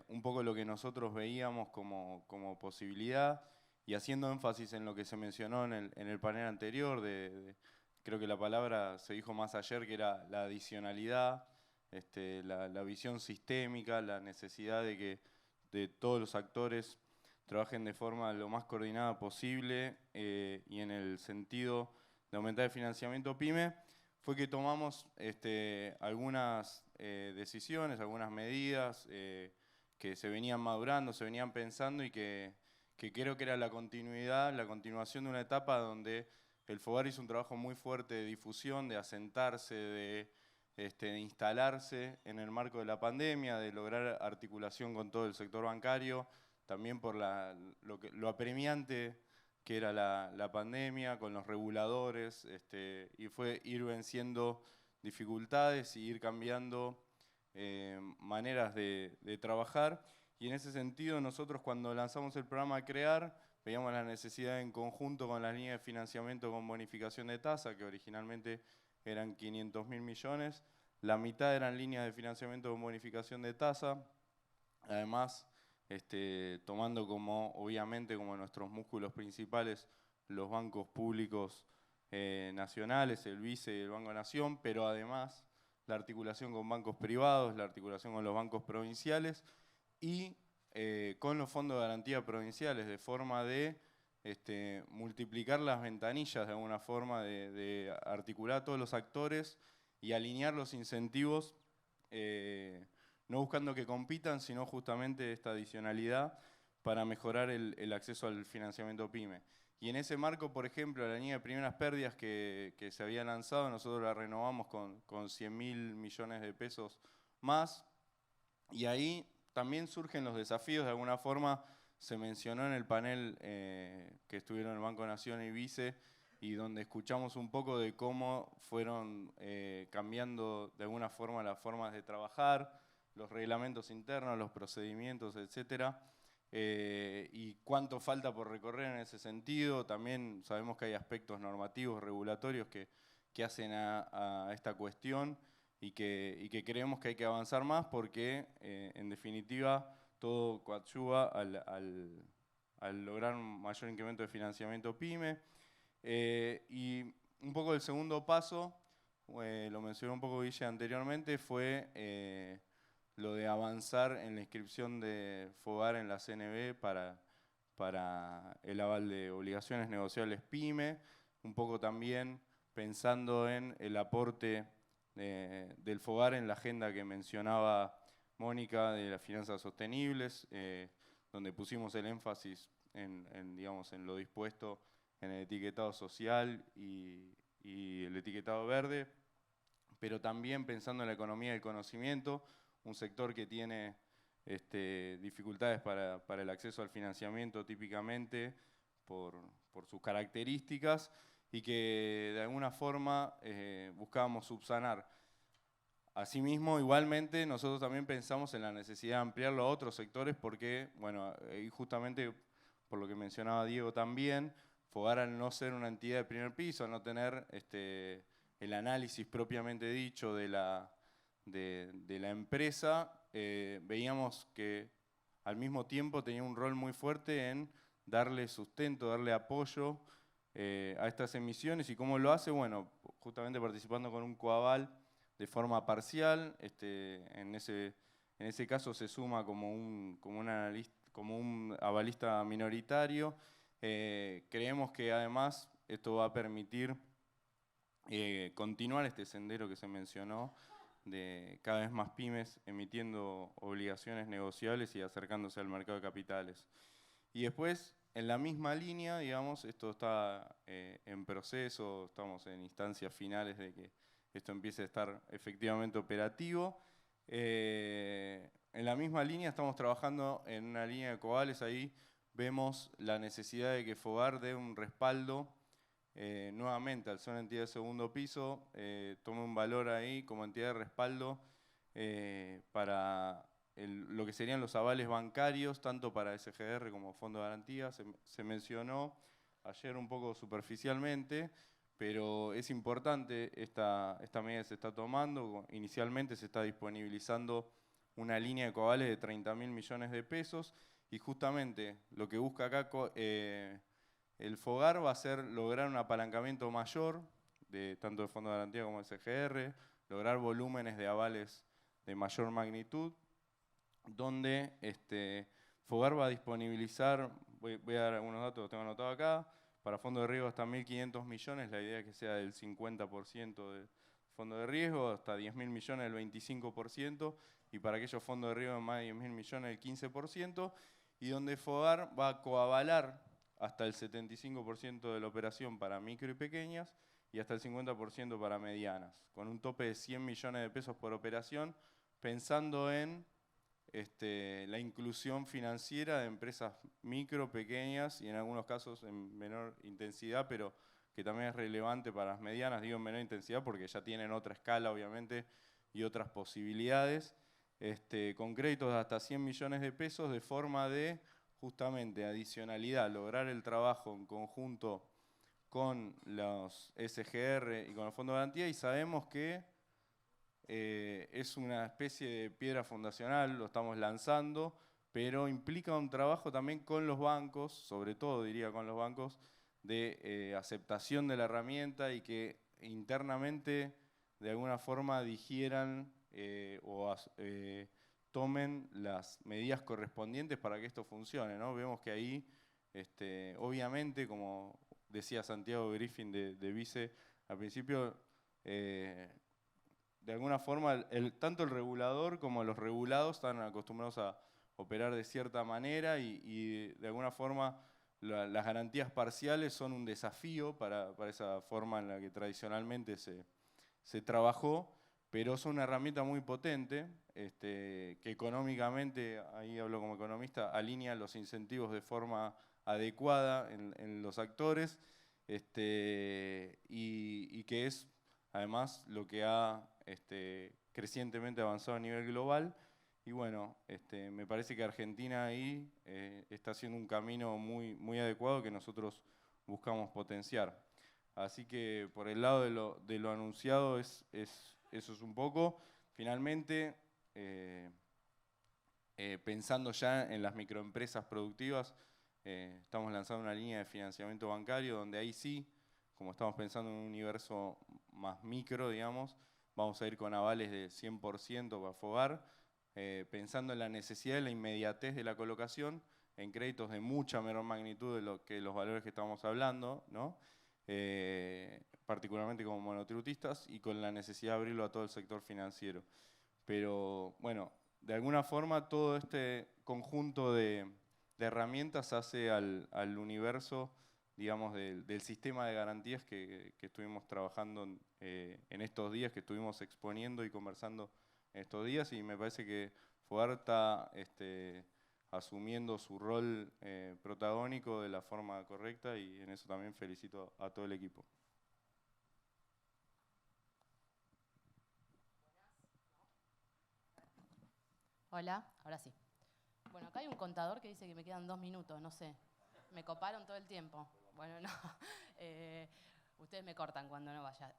un poco lo que nosotros veíamos como posibilidad, y haciendo énfasis en lo que se mencionó en el panel anterior, creo que la palabra se dijo más ayer, que era la adicionalidad, la visión sistémica, la necesidad de que todos los actores trabajen de forma lo más coordinada posible, y en el sentido de aumentar el financiamiento PYME, fue que tomamos algunas decisiones, algunas medidas que se venían madurando, se venían pensando, y que creo que era la continuación de una etapa donde el FOGAR hizo un trabajo muy fuerte de difusión, de asentarse, de instalarse en el marco de la pandemia, de lograr articulación con todo el sector bancario, también por lo apremiante que era la pandemia, con los reguladores, y fue ir venciendo dificultades y ir cambiando maneras de trabajar. Y en ese sentido, nosotros cuando lanzamos el programa CREAR, veíamos la necesidad en conjunto con las líneas de financiamiento con bonificación de tasa, que originalmente eran 500.000 millones, la mitad eran líneas de financiamiento con bonificación de tasa, además tomando obviamente como nuestros músculos principales los bancos públicos nacionales, el BICE y el Banco Nación, pero además la articulación con bancos privados, la articulación con los bancos provinciales y con los fondos de garantía provinciales, de forma de multiplicar las ventanillas de alguna forma, de articular a todos los actores y alinear los incentivos, no buscando que compitan, sino justamente esta adicionalidad para mejorar el acceso al financiamiento PYME. Y en ese marco, por ejemplo, la línea de primeras pérdidas que se había lanzado, nosotros la renovamos con 100.000 millones de pesos más, y ahí también surgen los desafíos. De alguna forma se mencionó en el panel que estuvieron el Banco Nación y BICE, y donde escuchamos un poco de cómo fueron cambiando de alguna forma las formas de trabajar, los reglamentos internos, los procedimientos, etcétera, y cuánto falta por recorrer en ese sentido. También sabemos que hay aspectos normativos, regulatorios que hacen a esta cuestión, y que creemos que hay que avanzar más, porque en definitiva todo coadyuva al lograr un mayor incremento de financiamiento PYME. Y un poco el segundo paso, lo mencionó un poco Guille anteriormente, fue lo de avanzar en la inscripción de FOGAR en la CNB para el aval de obligaciones negociables PYME, un poco también pensando en el aporte del FOGAR en la agenda que mencionaba Mónica de las finanzas sostenibles, donde pusimos el énfasis digamos, en lo dispuesto en el etiquetado social y el etiquetado verde, pero también pensando en la economía del conocimiento, un sector que tiene dificultades para el acceso al financiamiento típicamente por sus características, y que de alguna forma buscábamos subsanar. Asimismo, igualmente, nosotros también pensamos en la necesidad de ampliarlo a otros sectores, porque, bueno, y justamente por lo que mencionaba Diego también, FOGAR, al no ser una entidad de primer piso, al no tener el análisis propiamente dicho de la empresa, veíamos que al mismo tiempo tenía un rol muy fuerte en darle sustento, darle apoyo a estas emisiones. ¿Y cómo lo hace? Bueno, justamente participando con un coaval de forma parcial. En ese caso se suma como un avalista minoritario. Creemos que además esto va a permitir continuar este sendero que se mencionó de cada vez más pymes emitiendo obligaciones negociables y acercándose al mercado de capitales. Y después, en la misma línea, digamos, esto está en proceso, estamos en instancias finales de que esto empiece a estar efectivamente operativo. En la misma línea estamos trabajando en una línea de coavales, ahí vemos la necesidad de que FOGAR dé un respaldo nuevamente al ser una entidad de segundo piso, tome un valor ahí como entidad de respaldo para lo que serían los avales bancarios, tanto para SGR como Fondo de Garantía. Se mencionó ayer un poco superficialmente, pero es importante esta medida que se está tomando. Inicialmente se está disponibilizando una línea de coavales de 30.000 millones de pesos y justamente lo que busca acá el FOGAR va a ser lograr un apalancamiento mayor, tanto de Fondo de Garantía como de SGR, lograr volúmenes de avales de mayor magnitud, donde FOGAR va a disponibilizar, voy a dar algunos datos que tengo anotado acá, para fondo de riesgo hasta 1.500 millones, la idea es que sea del 50% del fondo de riesgo, hasta 10.000 millones el 25%, y para aquellos fondos de riesgo de más de 10.000 millones el 15%, y donde FOGAR va a coavalar hasta el 75% de la operación para micro y pequeñas y hasta el 50% para medianas, con un tope de 100 millones de pesos por operación, pensando en la inclusión financiera de empresas micro, pequeñas y en algunos casos en menor intensidad, pero que también es relevante para las medianas, digo en menor intensidad porque ya tienen otra escala obviamente y otras posibilidades, con créditos de hasta 100 millones de pesos de forma de justamente adicionalidad, lograr el trabajo en conjunto con los SGR y con el Fondo de Garantía, y sabemos que es una especie de piedra fundacional, lo estamos lanzando, pero implica un trabajo también con los bancos, sobre todo diría con los bancos, de aceptación de la herramienta y que internamente de alguna forma digieran o tomen las medidas correspondientes para que esto funcione, ¿no? Vemos que ahí, obviamente, como decía Santiago Griffin de Vice al principio, de alguna forma tanto el regulador como los regulados están acostumbrados a operar de cierta manera y de alguna forma las garantías parciales son un desafío para esa forma en la que tradicionalmente se trabajó, pero son una herramienta muy potente que económicamente, ahí hablo como economista, alinea los incentivos de forma adecuada en los actores y que es además lo que ha crecientemente avanzado a nivel global. Y bueno, me parece que Argentina ahí está haciendo un camino muy, muy adecuado que nosotros buscamos potenciar. Así que por el lado de lo anunciado eso es un poco. Finalmente, pensando ya en las microempresas productivas, estamos lanzando una línea de financiamiento bancario donde ahí sí, como estamos pensando en un universo más micro, digamos, vamos a ir con avales de 100% para FOGAR, pensando en la necesidad de la inmediatez de la colocación en créditos de mucha menor magnitud de lo que los valores que estamos hablando, ¿no? Particularmente como monotributistas y con la necesidad de abrirlo a todo el sector financiero. Pero bueno, de alguna forma todo este conjunto de herramientas hace al universo, digamos, del sistema de garantías que estuvimos trabajando en estos días, que estuvimos exponiendo y conversando en estos días, y me parece que FOGAR está asumiendo su rol protagónico de la forma correcta y en eso también felicito a todo el equipo. Hola, ahora sí. Bueno, acá hay un contador que dice que me quedan 2 minutos, no sé. Me coparon todo el tiempo. Bueno, no. Ustedes me cortan cuando no vaya.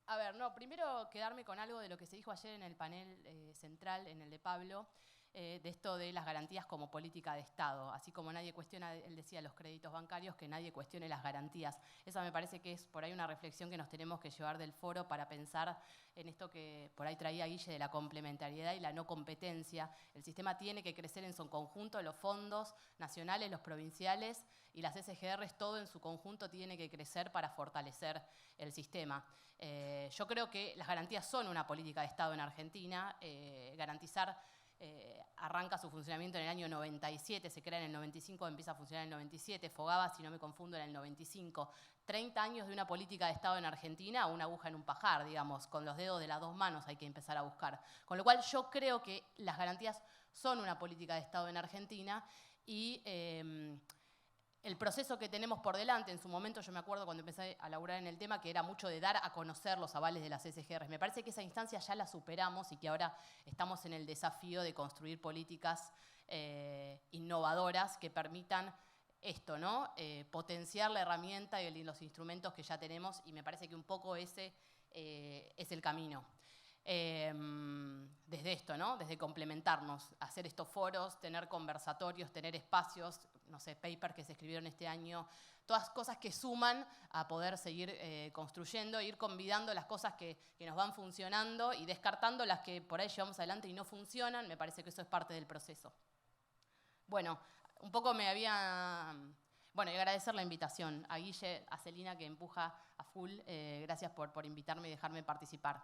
A ver, no, primero quedarme con algo de lo que se dijo ayer en el panel central, en el de Pablo, de esto de las garantías como política de Estado. Así como nadie cuestiona, él decía, los créditos bancarios, que nadie cuestione las garantías. Esa me parece que es por ahí una reflexión que nos tenemos que llevar del foro para pensar en esto que por ahí traía Guille de la complementariedad y la no competencia. El sistema tiene que crecer en su conjunto, los fondos nacionales, los provinciales y las SGRs, todo en su conjunto tiene que crecer para fortalecer el sistema. Yo creo que las garantías son una política de Estado en Argentina. Garantizar arranca su funcionamiento en el año 97, se crea en el 95, empieza a funcionar en el 97, Fogaba, si no me confundo, en el 95. 30 años de una política de Estado en Argentina, una aguja en un pajar, digamos, con los dedos de las dos manos hay que empezar a buscar. Con lo cual yo creo que las garantías son una política de Estado en Argentina y el proceso que tenemos por delante, en su momento yo me acuerdo cuando empecé a laburar en el tema, que era mucho de dar a conocer los avales de las SGRs. Me parece que esa instancia ya la superamos y que ahora estamos en el desafío de construir políticas innovadoras que permitan esto, ¿no? Potenciar la herramienta y los instrumentos que ya tenemos, y me parece que un poco ese es el camino. Desde esto, ¿no? Desde complementarnos, hacer estos foros, tener conversatorios, tener espacios, no sé, papers que se escribieron este año, todas cosas que suman a poder seguir construyendo, ir convidando las cosas que nos van funcionando y descartando las que por ahí llevamos adelante y no funcionan. Me parece que eso es parte del proceso. Bueno, un poco me había... Bueno, y agradecer la invitación a Guille, a Celina, que empuja a full. Gracias por invitarme y dejarme participar.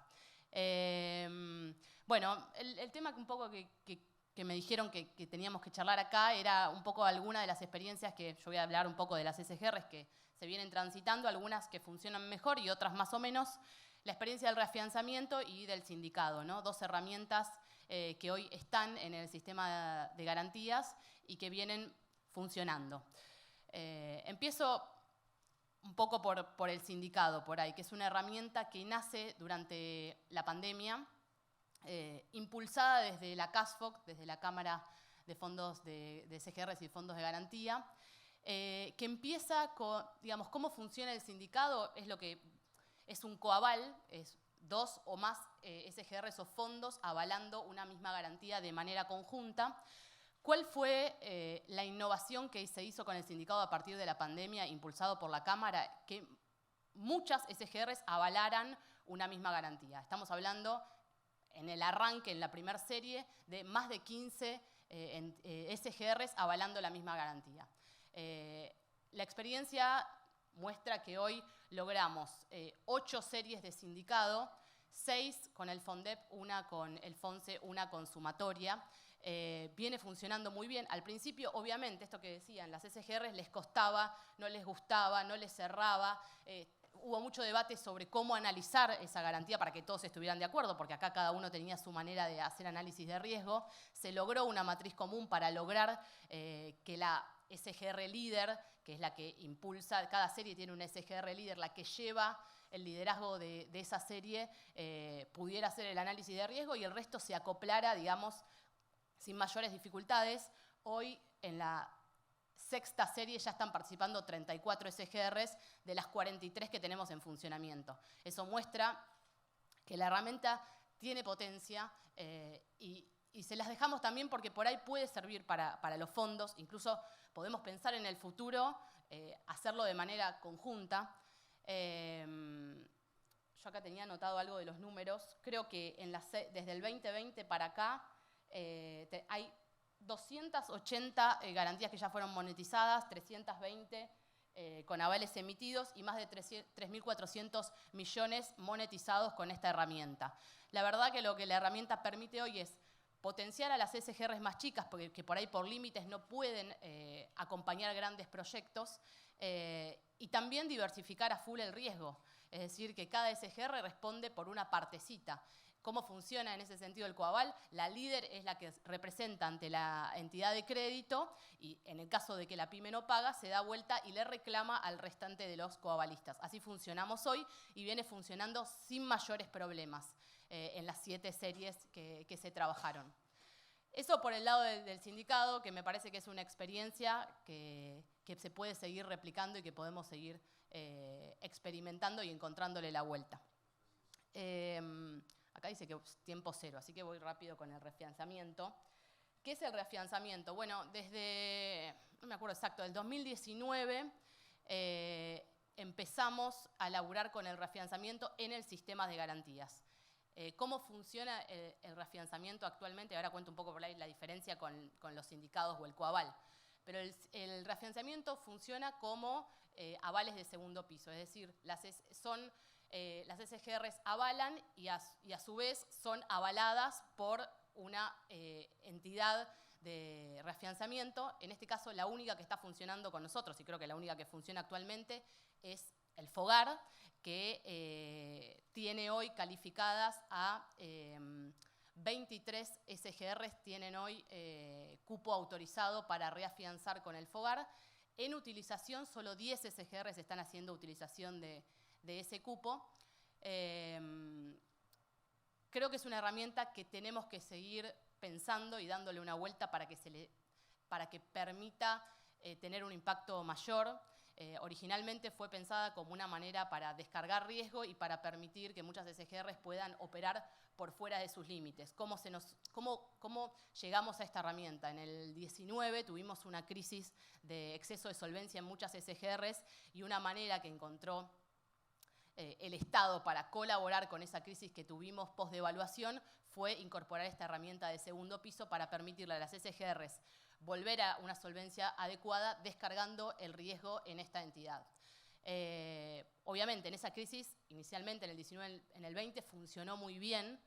Bueno, el tema que un poco que me dijeron que teníamos que charlar acá era un poco alguna de las experiencias que yo voy a hablar un poco de las SGRs que se vienen transitando, algunas que funcionan mejor y otras más o menos. La experiencia del reafianzamiento y del sindicado, ¿no? Dos herramientas que hoy están en el sistema de garantías y que vienen funcionando. Empiezo un poco por el sindicado, por ahí, que es una herramienta que nace durante la pandemia, impulsada desde la CASFOC, desde la Cámara de Fondos de SGRs y Fondos de Garantía, que empieza con, digamos, cómo funciona el sindicado, es lo que es un coaval, es dos o más SGRs o fondos avalando una misma garantía de manera conjunta. ¿Cuál fue la innovación que se hizo con el sindicado a partir de la pandemia, impulsado por la Cámara? Que muchas SGRs avalaran una misma garantía. Estamos hablando, en el arranque, en la primera serie, de más de 15 SGRs avalando la misma garantía. La experiencia muestra que hoy logramos 8 series de sindicado, 6 con el FONDEP, una con el FONSE, una con sumatoria. Viene funcionando muy bien. Al principio, obviamente, esto que decían, las SGRs les costaba, no les gustaba, no les cerraba. Hubo mucho debate sobre cómo analizar esa garantía para que todos estuvieran de acuerdo, porque acá cada uno tenía su manera de hacer análisis de riesgo. Se logró una matriz común para lograr que la SGR líder, que es la que impulsa, cada serie tiene una SGR líder, la que lleva el liderazgo de esa serie, pudiera hacer el análisis de riesgo y el resto se acoplara, digamos, sin mayores dificultades. Hoy, en la sexta serie, ya están participando 34 SGRs de las 43 que tenemos en funcionamiento. Eso muestra que la herramienta tiene potencia y se las dejamos también porque por ahí puede servir para los fondos. Incluso podemos pensar en el futuro, hacerlo de manera conjunta. Yo acá tenía anotado algo de los números. Creo que desde el 2020 para acá, hay 280 garantías que ya fueron monetizadas, 320 con avales emitidos y más de 3.400 millones monetizados con esta herramienta. La verdad que lo que la herramienta permite hoy es potenciar a las SGRs más chicas, porque que por ahí por límites no pueden acompañar grandes proyectos, y también diversificar a full el riesgo. Es decir, que cada SGR responde por una partecita. ¿Cómo funciona en ese sentido el coaval? La líder es la que representa ante la entidad de crédito y en el caso de que la pyme no paga, se da vuelta y le reclama al restante de los coavalistas. Así funcionamos hoy y viene funcionando sin mayores problemas en las 7 series que se trabajaron. Eso por el lado del sindicado, que me parece que es una experiencia que se puede seguir replicando y que podemos seguir experimentando y encontrándole la vuelta. Acá dice que es tiempo cero, así que voy rápido con el reafianzamiento, ¿Qué es el reafianzamiento? Bueno, desde, no me acuerdo exacto, del 2019 empezamos a laburar con el reafianzamiento en el sistema de garantías. ¿Cómo funciona el reafianzamiento actualmente? Ahora cuento un poco por ahí la diferencia con los sindicados o el coaval. Pero el reafianzamiento funciona como avales de segundo piso, es decir, las SGRs avalan y a su vez son avaladas por una entidad de reafianzamiento. En este caso, la única que está funcionando con nosotros, y creo que la única que funciona actualmente, es el FOGAR, que tiene hoy calificadas a 23 SGRs, tienen hoy cupo autorizado para reafianzar con el FOGAR. En utilización, solo 10 SGRs están haciendo utilización de ese cupo. Creo que es una herramienta que tenemos que seguir pensando y dándole una vuelta para que permita tener un impacto mayor. Originalmente fue pensada como una manera para descargar riesgo y para permitir que muchas SGRs puedan operar por fuera de sus límites. ¿Cómo llegamos a esta herramienta? En el 19 tuvimos una crisis de exceso de solvencia en muchas SGRs y una manera que encontró el Estado para colaborar con esa crisis que tuvimos post-devaluación fue incorporar esta herramienta de segundo piso para permitirle a las SGRs volver a una solvencia adecuada descargando el riesgo en esta entidad. Obviamente en esa crisis, inicialmente en el 19, en el 20, funcionó muy bien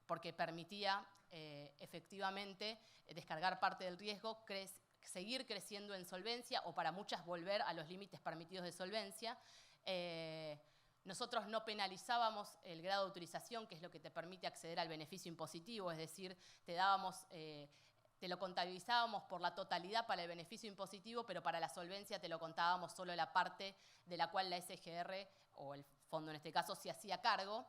porque permitía efectivamente descargar parte del riesgo, seguir creciendo en solvencia o para muchas volver a los límites permitidos de solvencia. Nosotros no penalizábamos el grado de utilización, que es lo que te permite acceder al beneficio impositivo, es decir, te lo contabilizábamos por la totalidad para el beneficio impositivo, pero para la solvencia te lo contábamos solo la parte de la cual la SGR, o el fondo en este caso, se hacía cargo,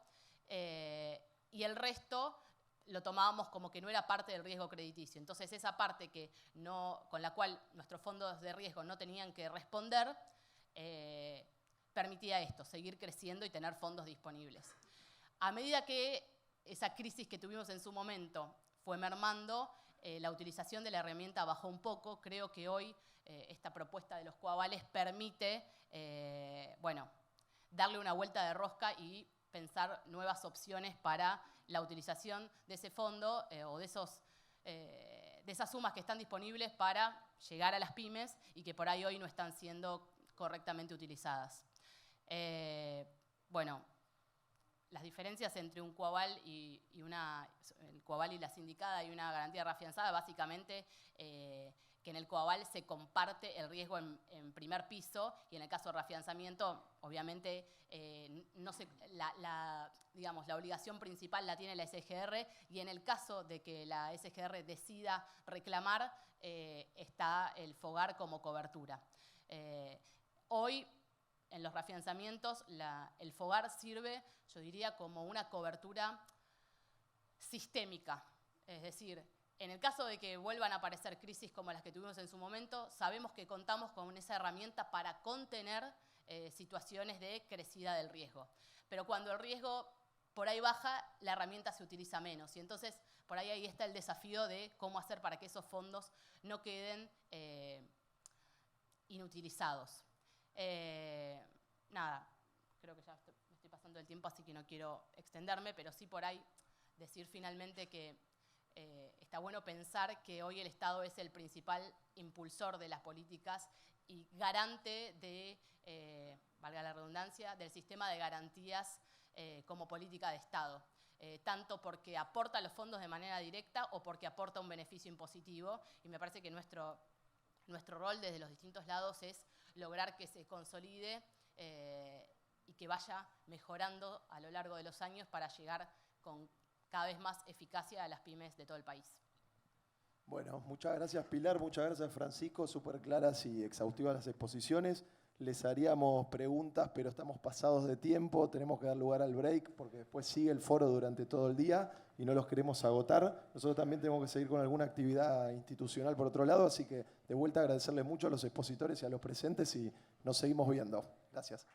y el resto lo tomábamos como que no era parte del riesgo crediticio. Entonces esa parte con la cual nuestros fondos de riesgo no tenían que responder, permitía esto, seguir creciendo y tener fondos disponibles. A medida que esa crisis que tuvimos en su momento fue mermando, la utilización de la herramienta bajó un poco. Creo que hoy esta propuesta de los coavales permite darle una vuelta de rosca y pensar nuevas opciones para la utilización de ese fondo o de esas sumas que están disponibles para llegar a las pymes y que por ahí hoy no están siendo correctamente utilizadas. Las diferencias entre un coaval el coaval y la sindicada y una garantía reafianzada, básicamente que en el coaval se comparte el riesgo en primer piso y en el caso de reafianzamiento, obviamente, la obligación principal la tiene la SGR y en el caso de que la SGR decida reclamar, está el FOGAR como cobertura. Hoy, en los reafianzamientos, el FOGAR sirve, yo diría, como una cobertura sistémica. Es decir, en el caso de que vuelvan a aparecer crisis como las que tuvimos en su momento, sabemos que contamos con esa herramienta para contener situaciones de crecida del riesgo. Pero cuando el riesgo por ahí baja, la herramienta se utiliza menos. Y entonces, por ahí está el desafío de cómo hacer para que esos fondos no queden inutilizados. Creo que ya me estoy pasando el tiempo, así que no quiero extenderme, pero sí por ahí decir finalmente que está bueno pensar que hoy el Estado es el principal impulsor de las políticas y garante de, valga la redundancia, del sistema de garantías como política de Estado. Tanto porque aporta los fondos de manera directa o porque aporta un beneficio impositivo, y me parece que nuestro rol desde los distintos lados es lograr que se consolide y que vaya mejorando a lo largo de los años para llegar con cada vez más eficacia a las pymes de todo el país. Bueno, muchas gracias Pilar, muchas gracias Francisco, súper claras y exhaustivas las exposiciones. Les haríamos preguntas, pero estamos pasados de tiempo, tenemos que dar lugar al break porque después sigue el foro durante todo el día y no los queremos agotar. Nosotros también tenemos que seguir con alguna actividad institucional por otro lado, así que de vuelta agradecerles mucho a los expositores y a los presentes y nos seguimos viendo. Gracias.